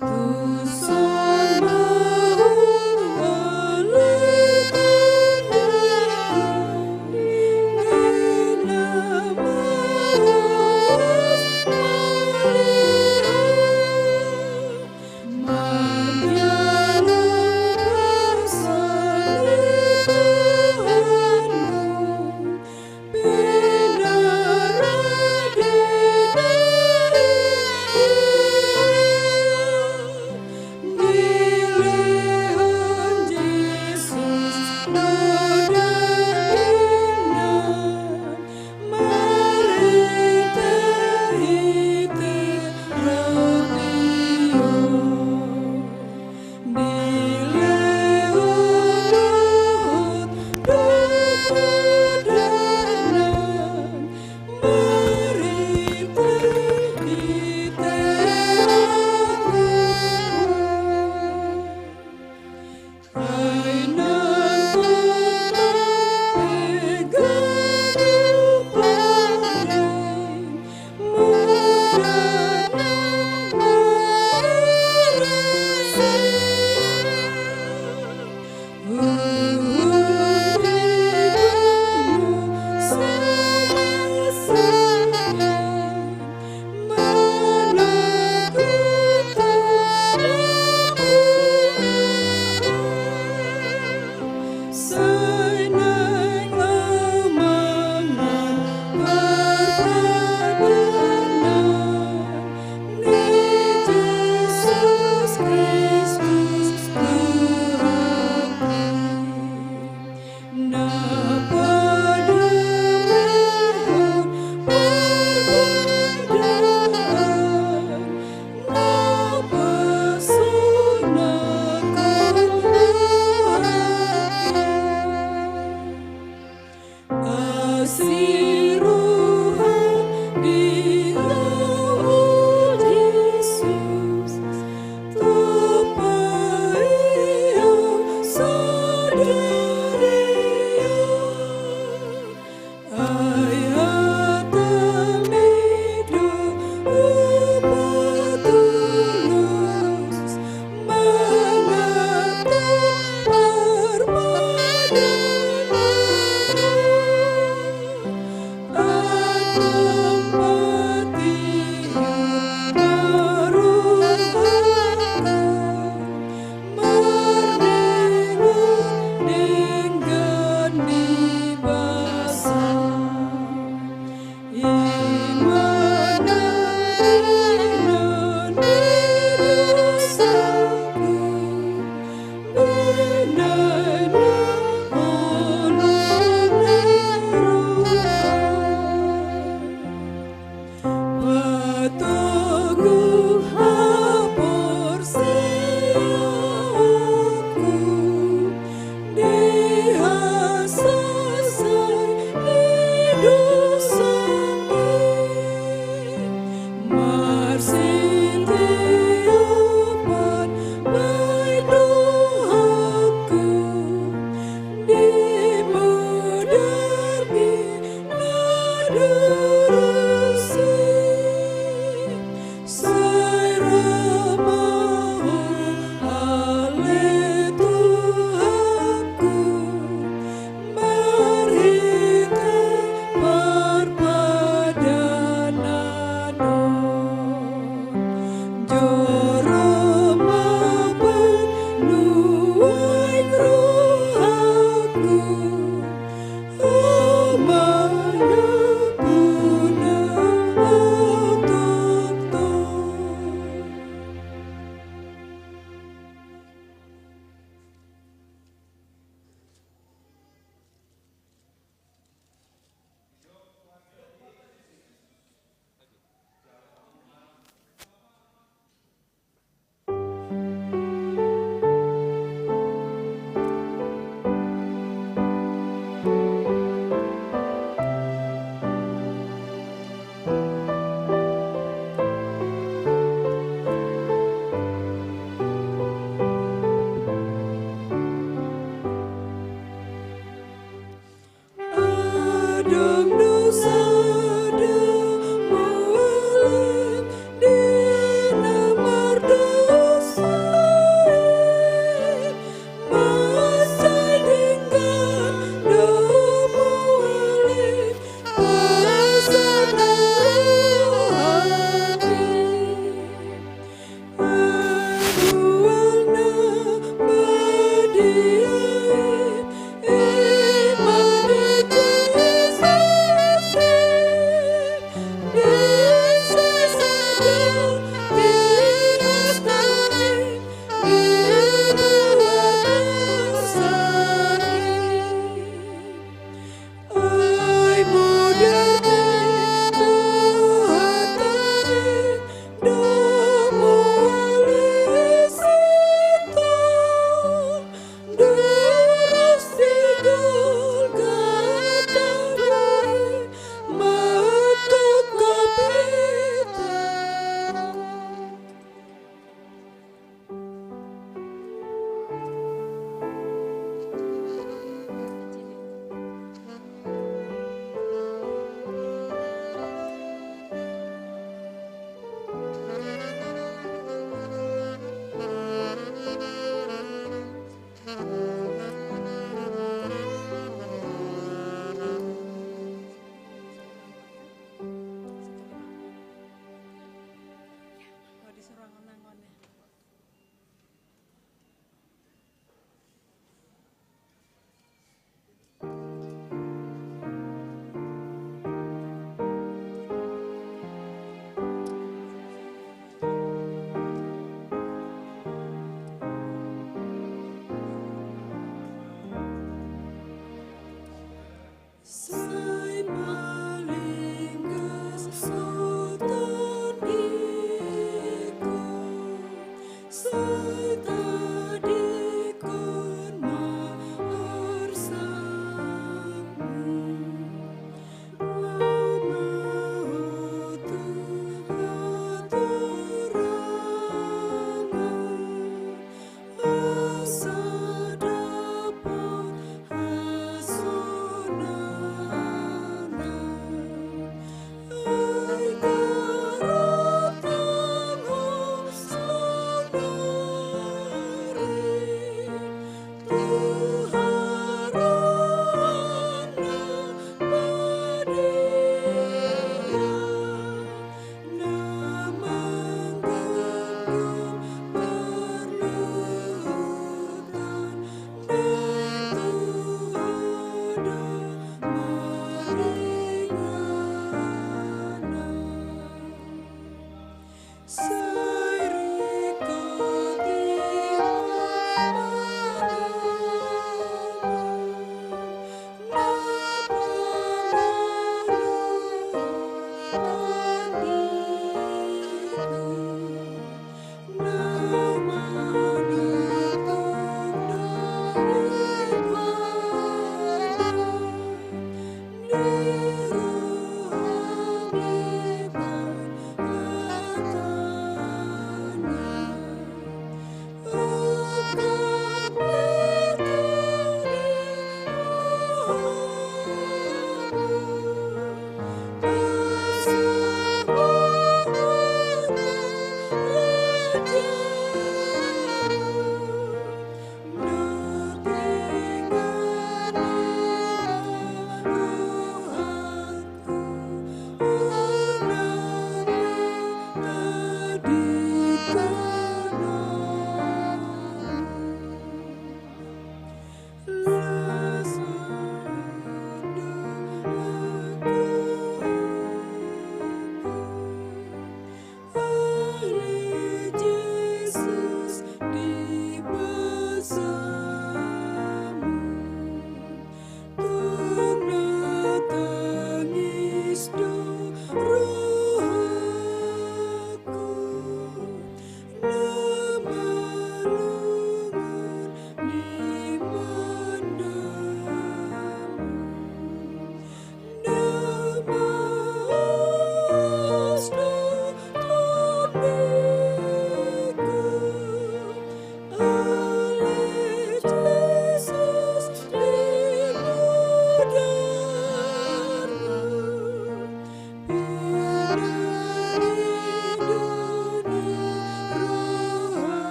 Tuhan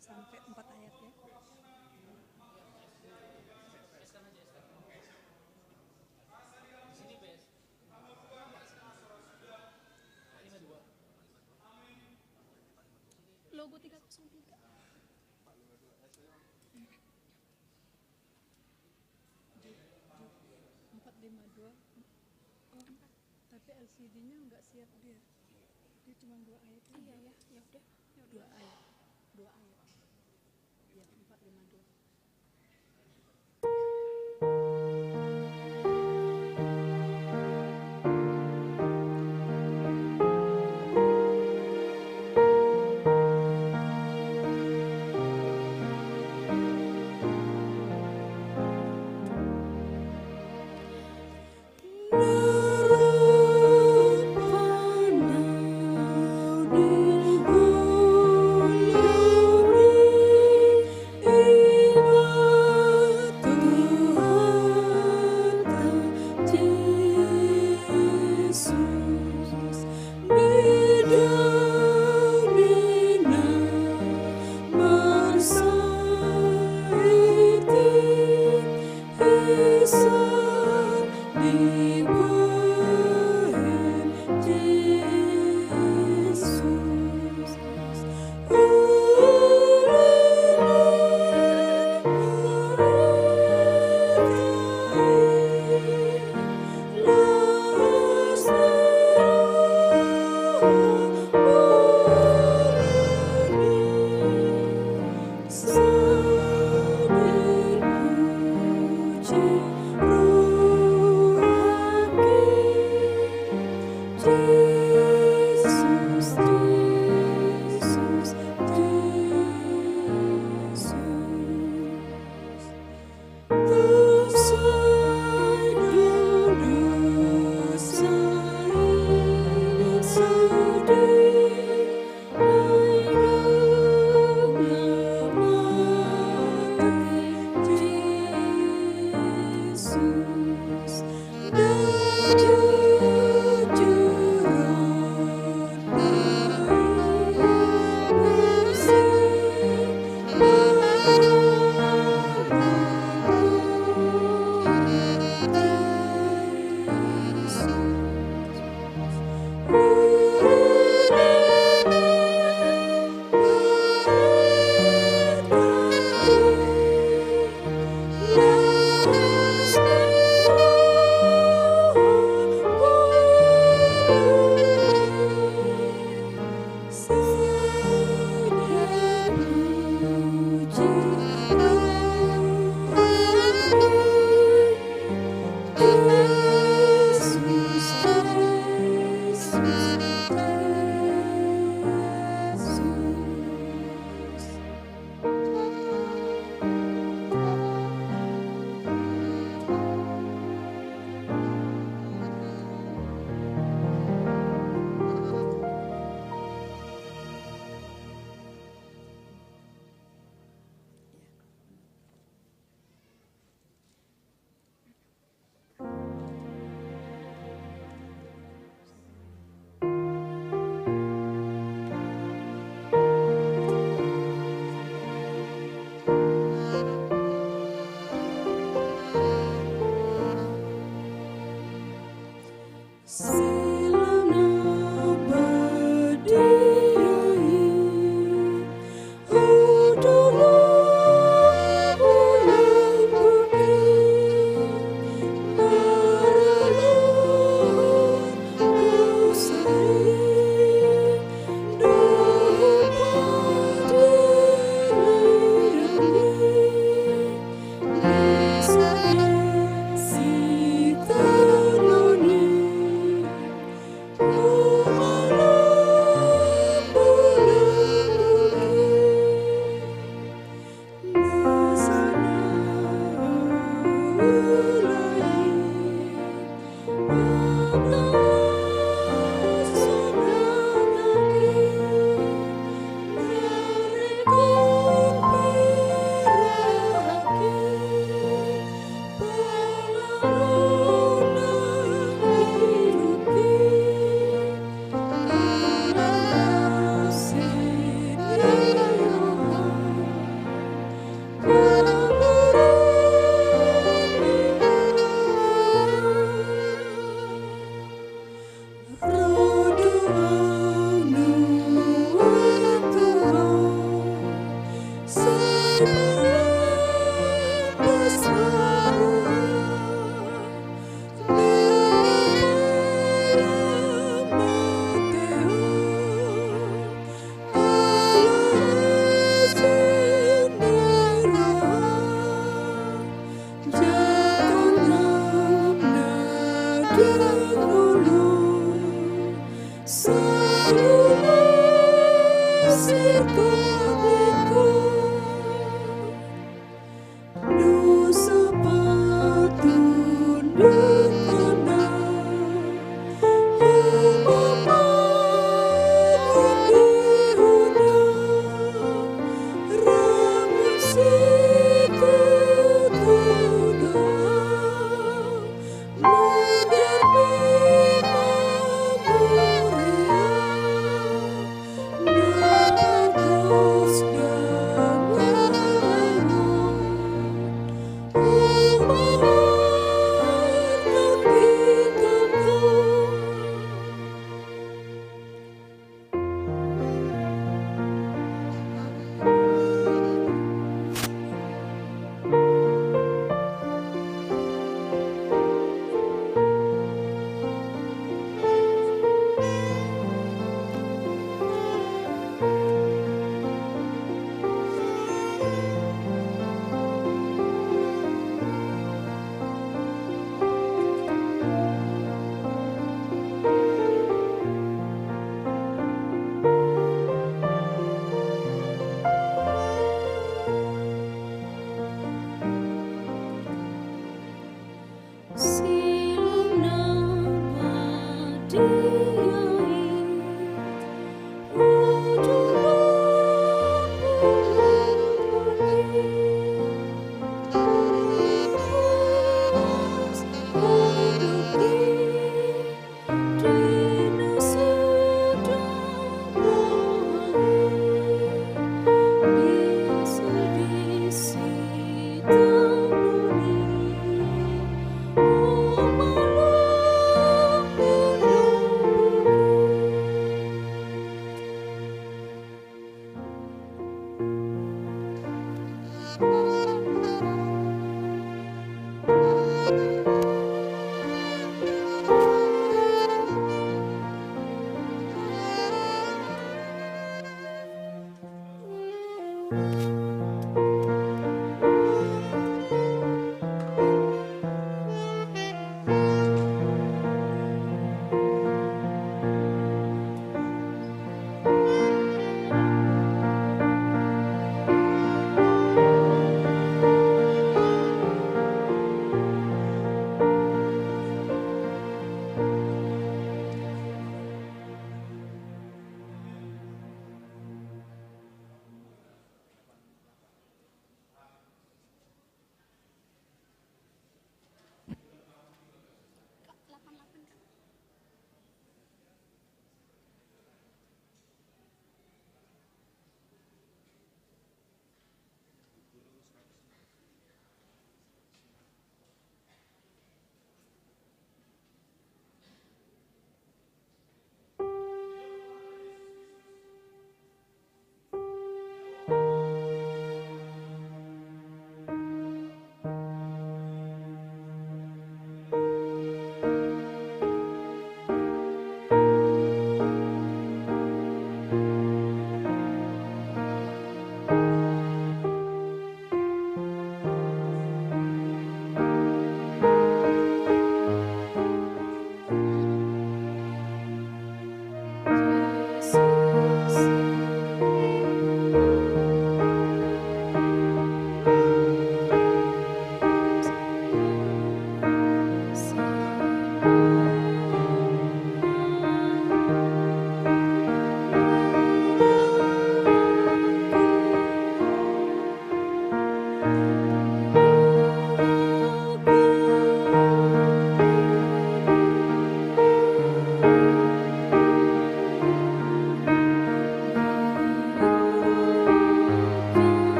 Sampai 4 ayat ya. Logo 303. 452. Oh, tapi LCD-nya nggak siap dia. Dia cuma 2 ayat. Iya ya, ya udah. 2 ayat. 2 ayat. Ya, 452. Di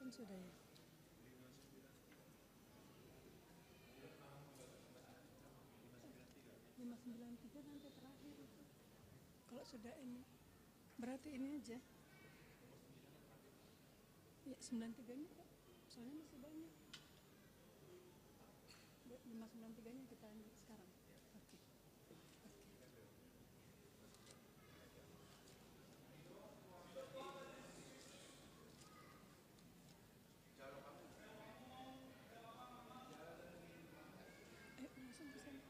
kan sudah ya. Lima 593 nanti terakhir itu. Kalau sudah ini, berarti ini aja. Ya 93-nya Pak, soalnya masih banyak. 593-nya kita ambil sekarang. Oke. Langsung ke sana.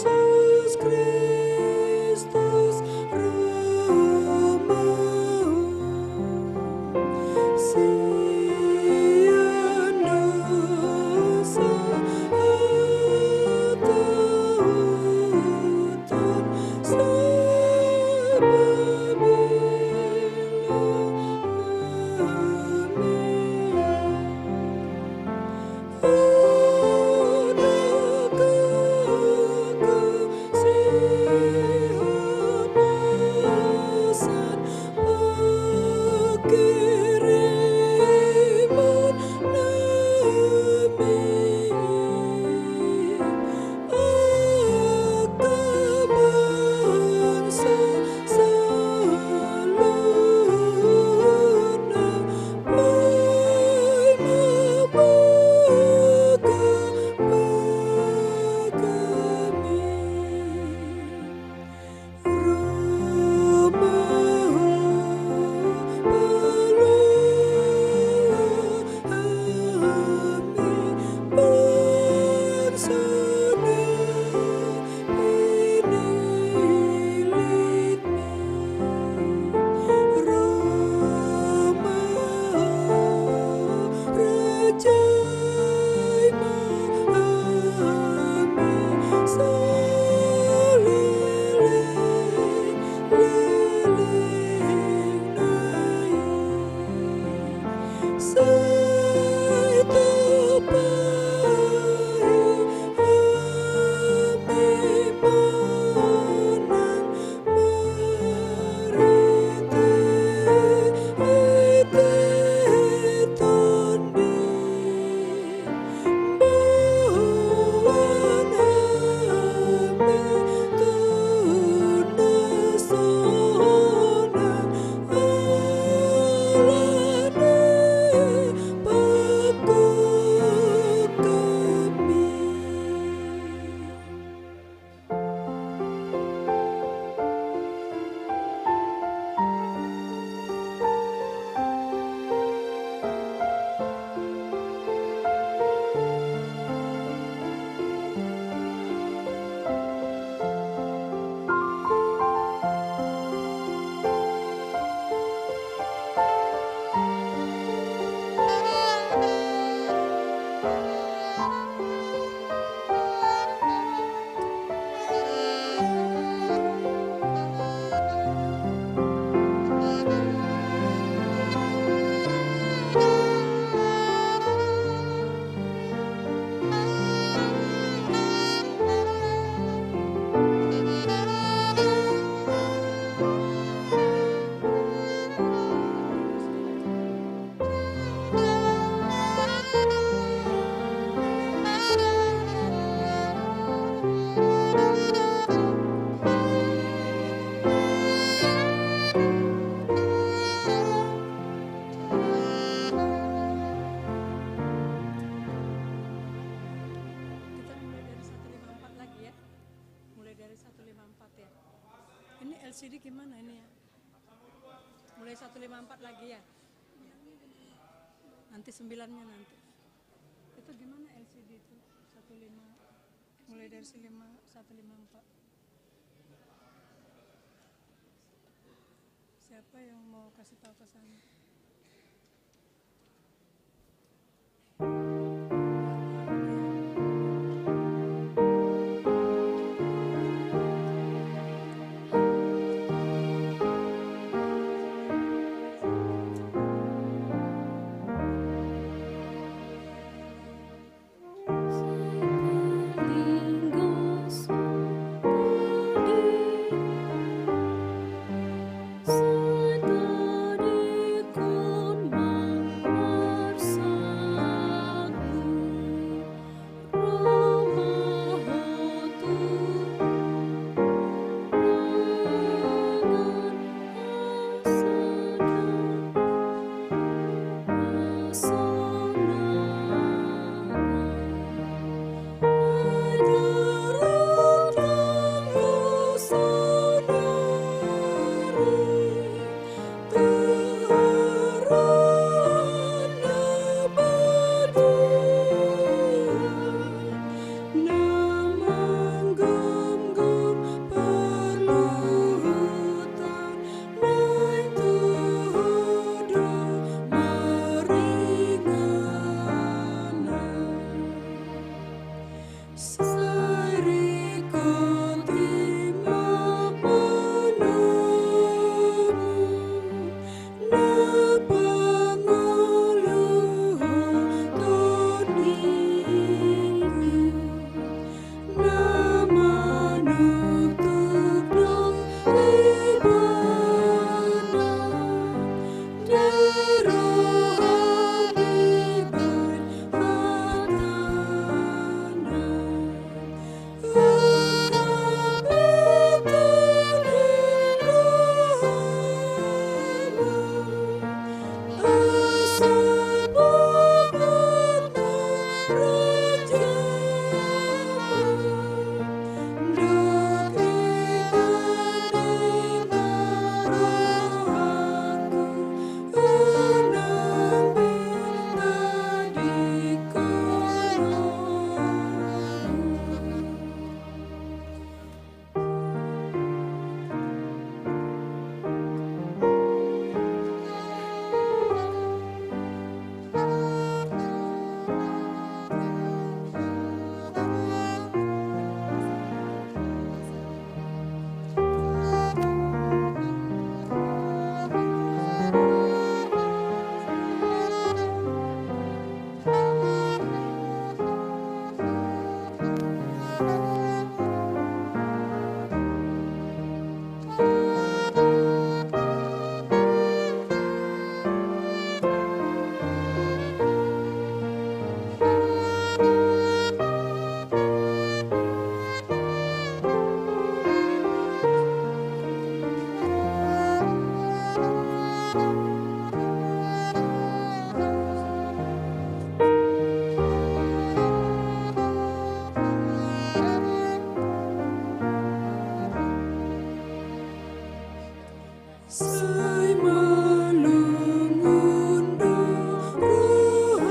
Jesus Christus LCD gimana ini ya? Mulai 154 lagi ya? Nanti 9-nya nanti. Itu gimana LCD itu? 15 mulai dari 154. Siapa yang mau kasih tahu ke sana? Sai malungundo rohaku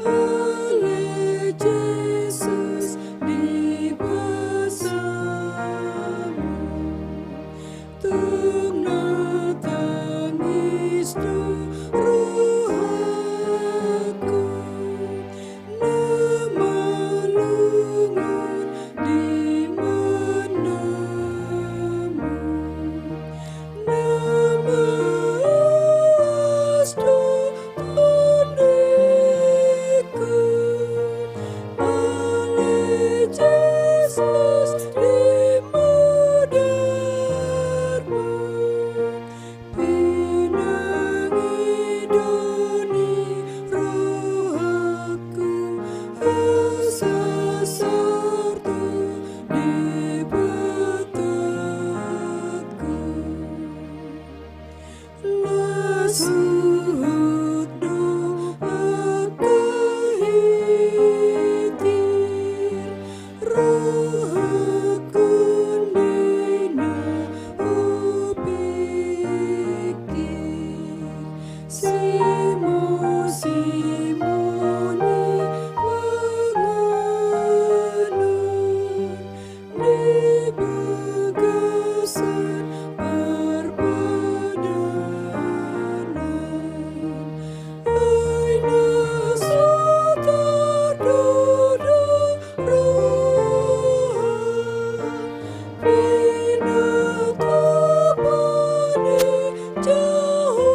oleh Yesus dibasamu, tuna tangis do rohaku namalungun di manamu, namas do tuniku oleh Yesus dimudarmu, pinangi doni rohaku asasartu di batatku, lasuhut doa kehitir rohaku nina upikir, simoni wanganon di bagasan perbadanan, aina satar dodo roha pinatapane Jehovah,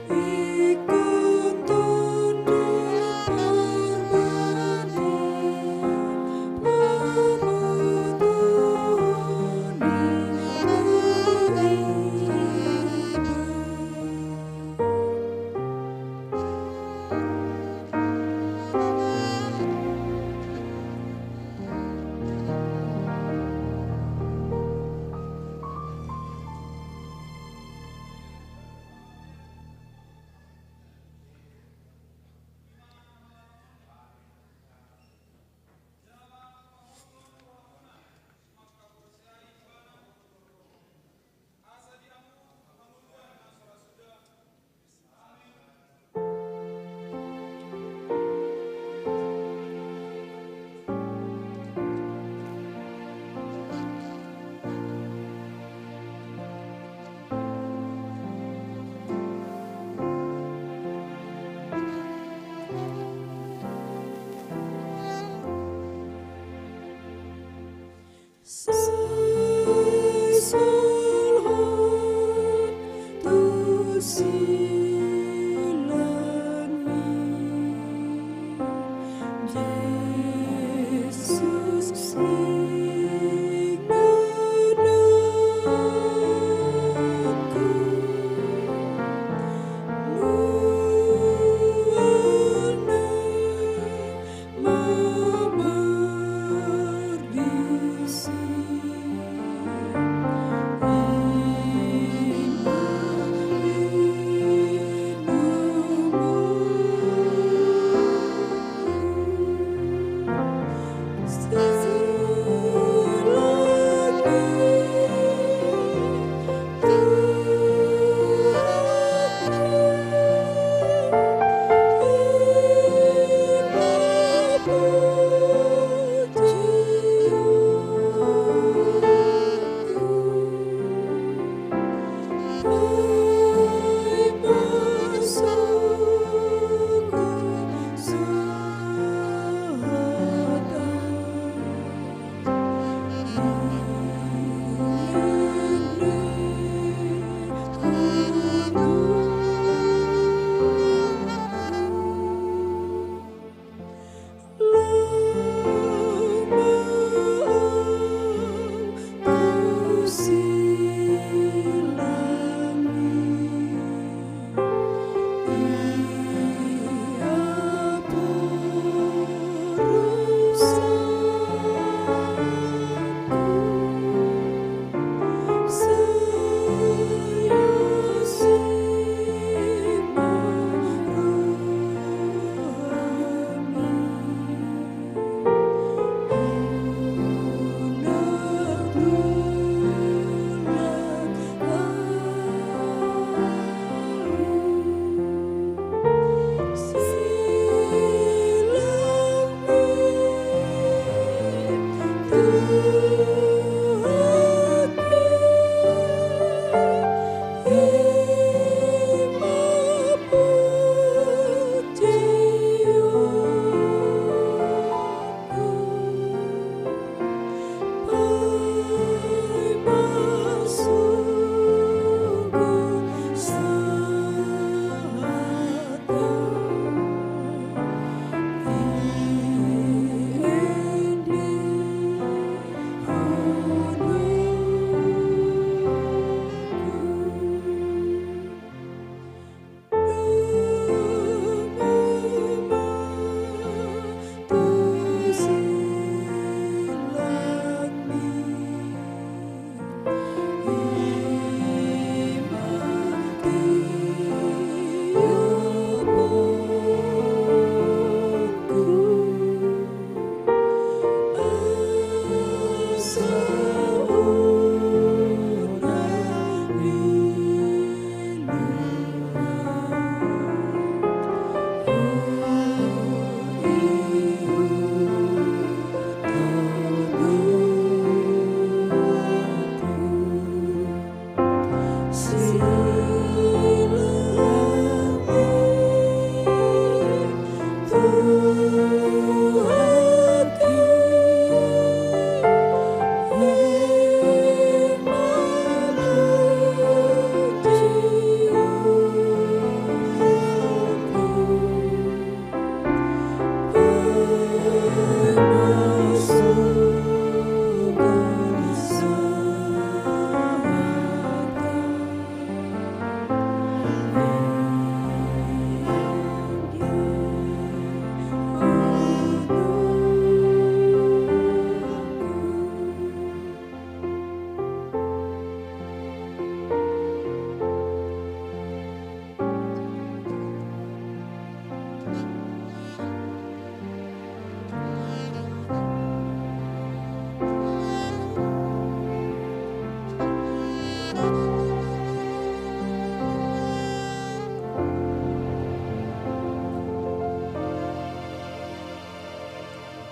ikon tondo parbati Sai solhot tu silami, Yesus signanaku, nuana mabardisi. Inna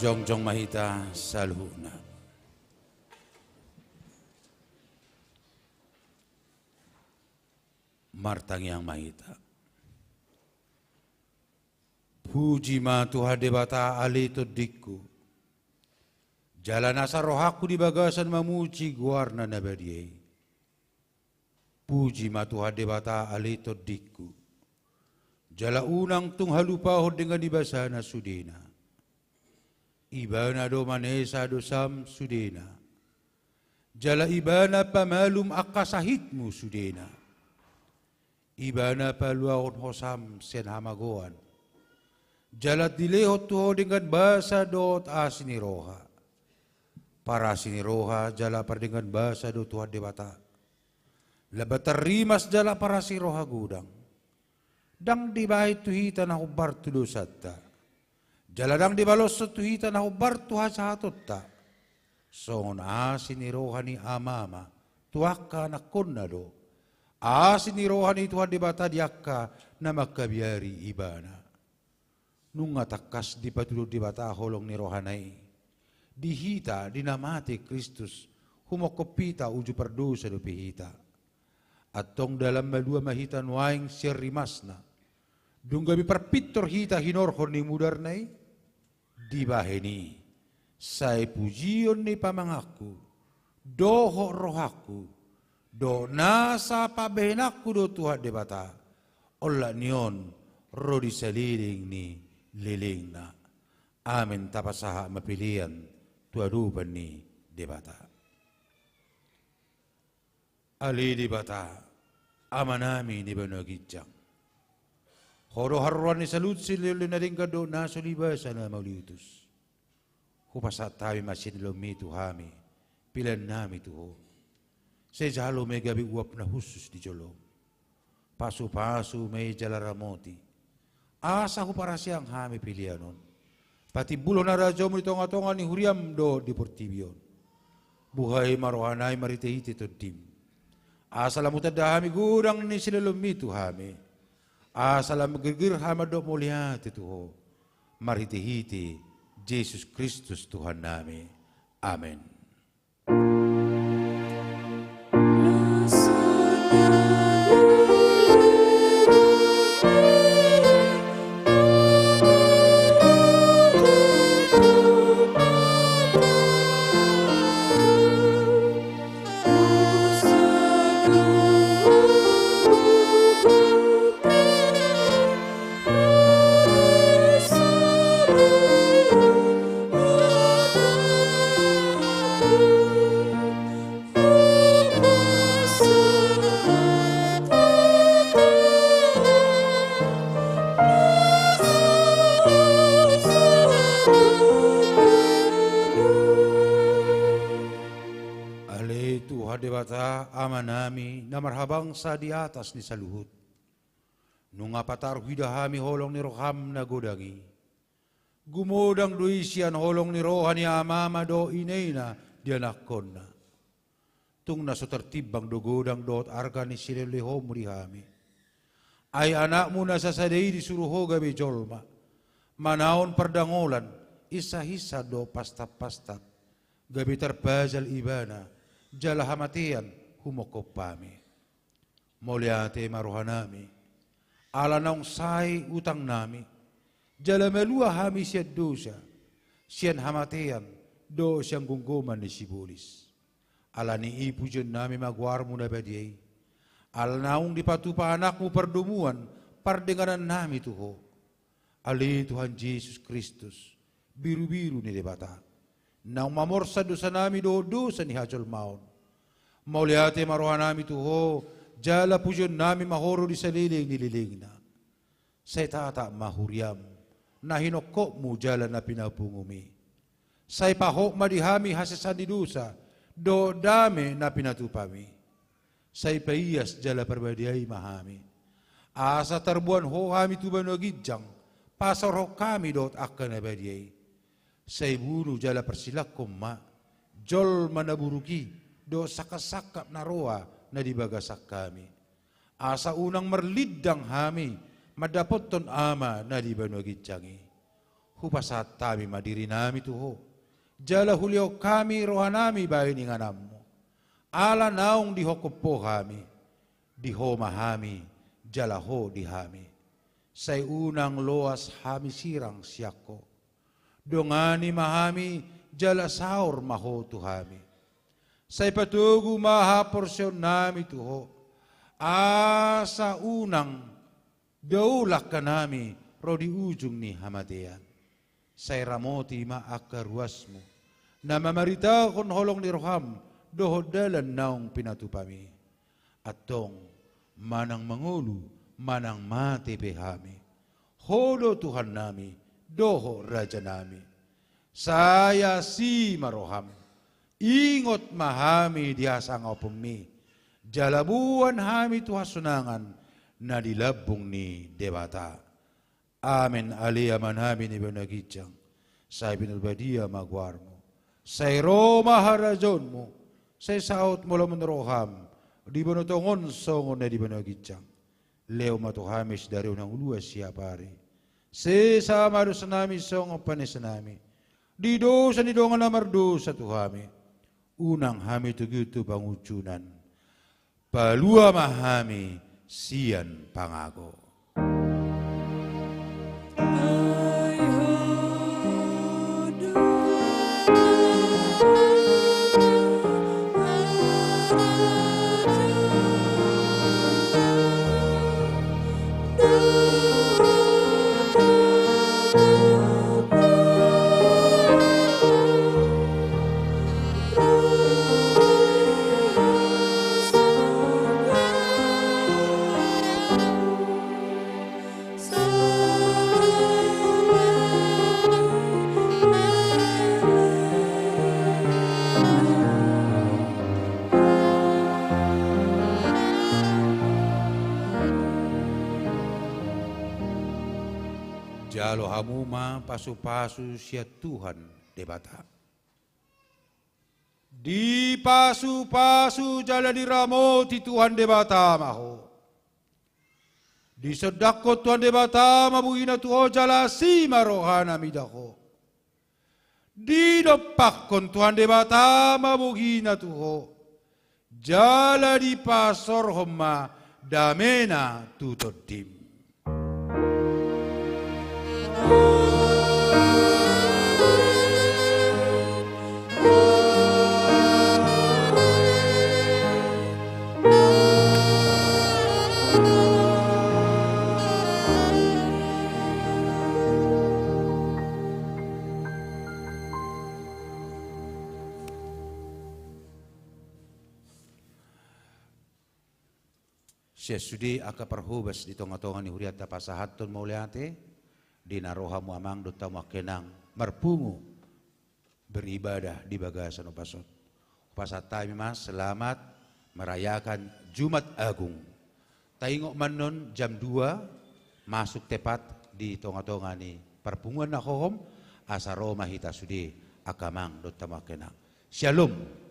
Jongjong mahita salhuna. Martang yang mahita. Puji ma Tuhan debata ali todikku. Jalan asa rohaku di bagasan mamuci guarna nabadiai. Puji ma Tuhan debata ali todikku. Jala unang tung halupaho dengan dibasana sudena. Ibana do manesa do sam sudena. Jala ibana pamalum akasahitmu sudena. Ibana paluaon hosam sen hamagoan. Jalat dilehot tuho dengan bahasa dot asiniroha. Para asiniroha jala par dengan bahasa do Tuhan debata. Labatar rimas jala para siroha gudang. Dang dibahit tuhita na hubar tulusata. Jaladang dibalos sa tuhita na hubar tuha sa hatotta. Songon asiniroha ni amama. Tuwaka na kunnado. Asiniroha ni Tuhan debata diakka na magkabiari ibana. Nung atakas di patulog di bata holong ni rohanay. Dihita dinamati Kristus humokopita uju perdosa do pihita. At tong dalam malua mahita nuaing sirimasna. Dunggabi perpitor hita hinorhon ni mudarnay. Di baheni say pujion ni pamangaku. Doho rohaku. Do nasa pabenaku do Tuhan debata. Ola nion rodi saliling ni liling na. Amin tapasaha mapilian tuaduban ni debata. Ali debata amanami ni banagijang. Horo haruan ni salut silil na rin kado na sulibasa na mauliutus. Hupasat tayo masin lomi tuhami pilan nami tuho. Sejalo may gabi uap na husus di jolo. Pasu-pasu may jalaramoti. Asa ko para siyang hami pilianon. Pati bulo na radyo mo tonga-tonga ni Huriam do di Portibion. Buhay marohanay maritehiti to dim. Asa lamutan dahami gurang ni silalomitu hami. Asa lam gergir hamado mulihat ituho. Maritehiti Jesus Kristus Tuhan nami. Amin. Ale Tuhan Dewata amanami na marhabangsa di atas ni saluhut. Nung apatar hidahami holong ni roham na godangi. Gumodang duisian holong ni rohan ni amama do inayna di anakon na. Tung naso tertibang do godang doot arga ni silelehom rihami. Ay anak mo na sasaday di suruho gabi jolma. Manaon perdangolan isa-hisa do pastap-pastap. Gabi terbazal ibana. Jala hamatian humokop pami. Moliate maruhanami. Ala naong say utang nami. Jala melua hami siya dosa. Siyan hamatian do siyang gungguman ni sibulis. Ala ni ipu dyan nami magwar mo na badiyay. Ala naong dipatupa anak mo perdumuan pardenganan nami tuho. Ali Tuhan Yesus Kristus biru-biru ni debata. Nang mamorsa dosa nami dosa ni hajol maon. Mauliate maruhan nami tuho, jala pujon nami mahoro di saliling nililing na. Say tata mahuriam, na hinokok mo jala na pinapungumi. Say pahok madihami hasasan di dosa, do dame na pinatupami. Say paiyas jala perbadiay mahami. Asa terbuan ho hami tuban wagidjang, pasar ho kami dot akan abadiay. Say buru jala persilak koma, jol manaburuki, do sakasakap na roa na dibagasak kami. Asa unang merlidang hami, madapot ton ama na dibanwagidjangi. Hupasat tami madiri nami tuho, jala hulyo kami roha nami bayin inganam mo. Ala naong dihokop po kami, diho mahami, jala ho dihami. Say unang loas hami sirang siyako. Dongani mahami, jala saur maho tuhami. Say patugu maha porsyon nami tuho. Asa unang daulak ka nami, rodi ujung ni hamadean. Say ramoti maakaruasmo, na mamarita kon holong ni roham, dohodalan naong pinatupami. Atong manang mangulu, manang mati pehami. Hodo Tuhan nami, doho raja nami. Saya si maroham, ingot mahami diasang opumi. Jalabuan hami tuhasunangan, na dilabong ni debata. Amen aliyaman hami ni banagidjang. Say binalbadia magwar mo. Say Roma harajon mo. Say saot mo lamang roham. Di ba natongon songon na di banagidjang. Leo matuhamis dari unang uluas siya pari. Se sama dosa nami songon panis nami. Di dosa ni dongan namardo sa tuhami. Unang hami tugutu pangucunan. Palua mahami siyan pangago. Jalo hamuma pasu-pasu siya Tuhan debata. Di pasu-pasu jala diramoti Tuhan debata maho. Di sedakot Tuhan debata mabuhina tuho jala si marohana midako. Di dopak kon Tuhan debata mabugina tuho. Jala di pasor homa damena tutodim. Sia sudi aka perhubas di tonga-tonga ni huriat pasahatun mauliate di naroha muamang dota makenang marpungu beribadah di bagasan upasot. Upasata mas selamat merayakan Jumat Agung. Taingok manon jam 2 masuk tepat di tonga-tonga ni perpunguan nakohom asaroma hita sudi akamang dota makenang. Shalom.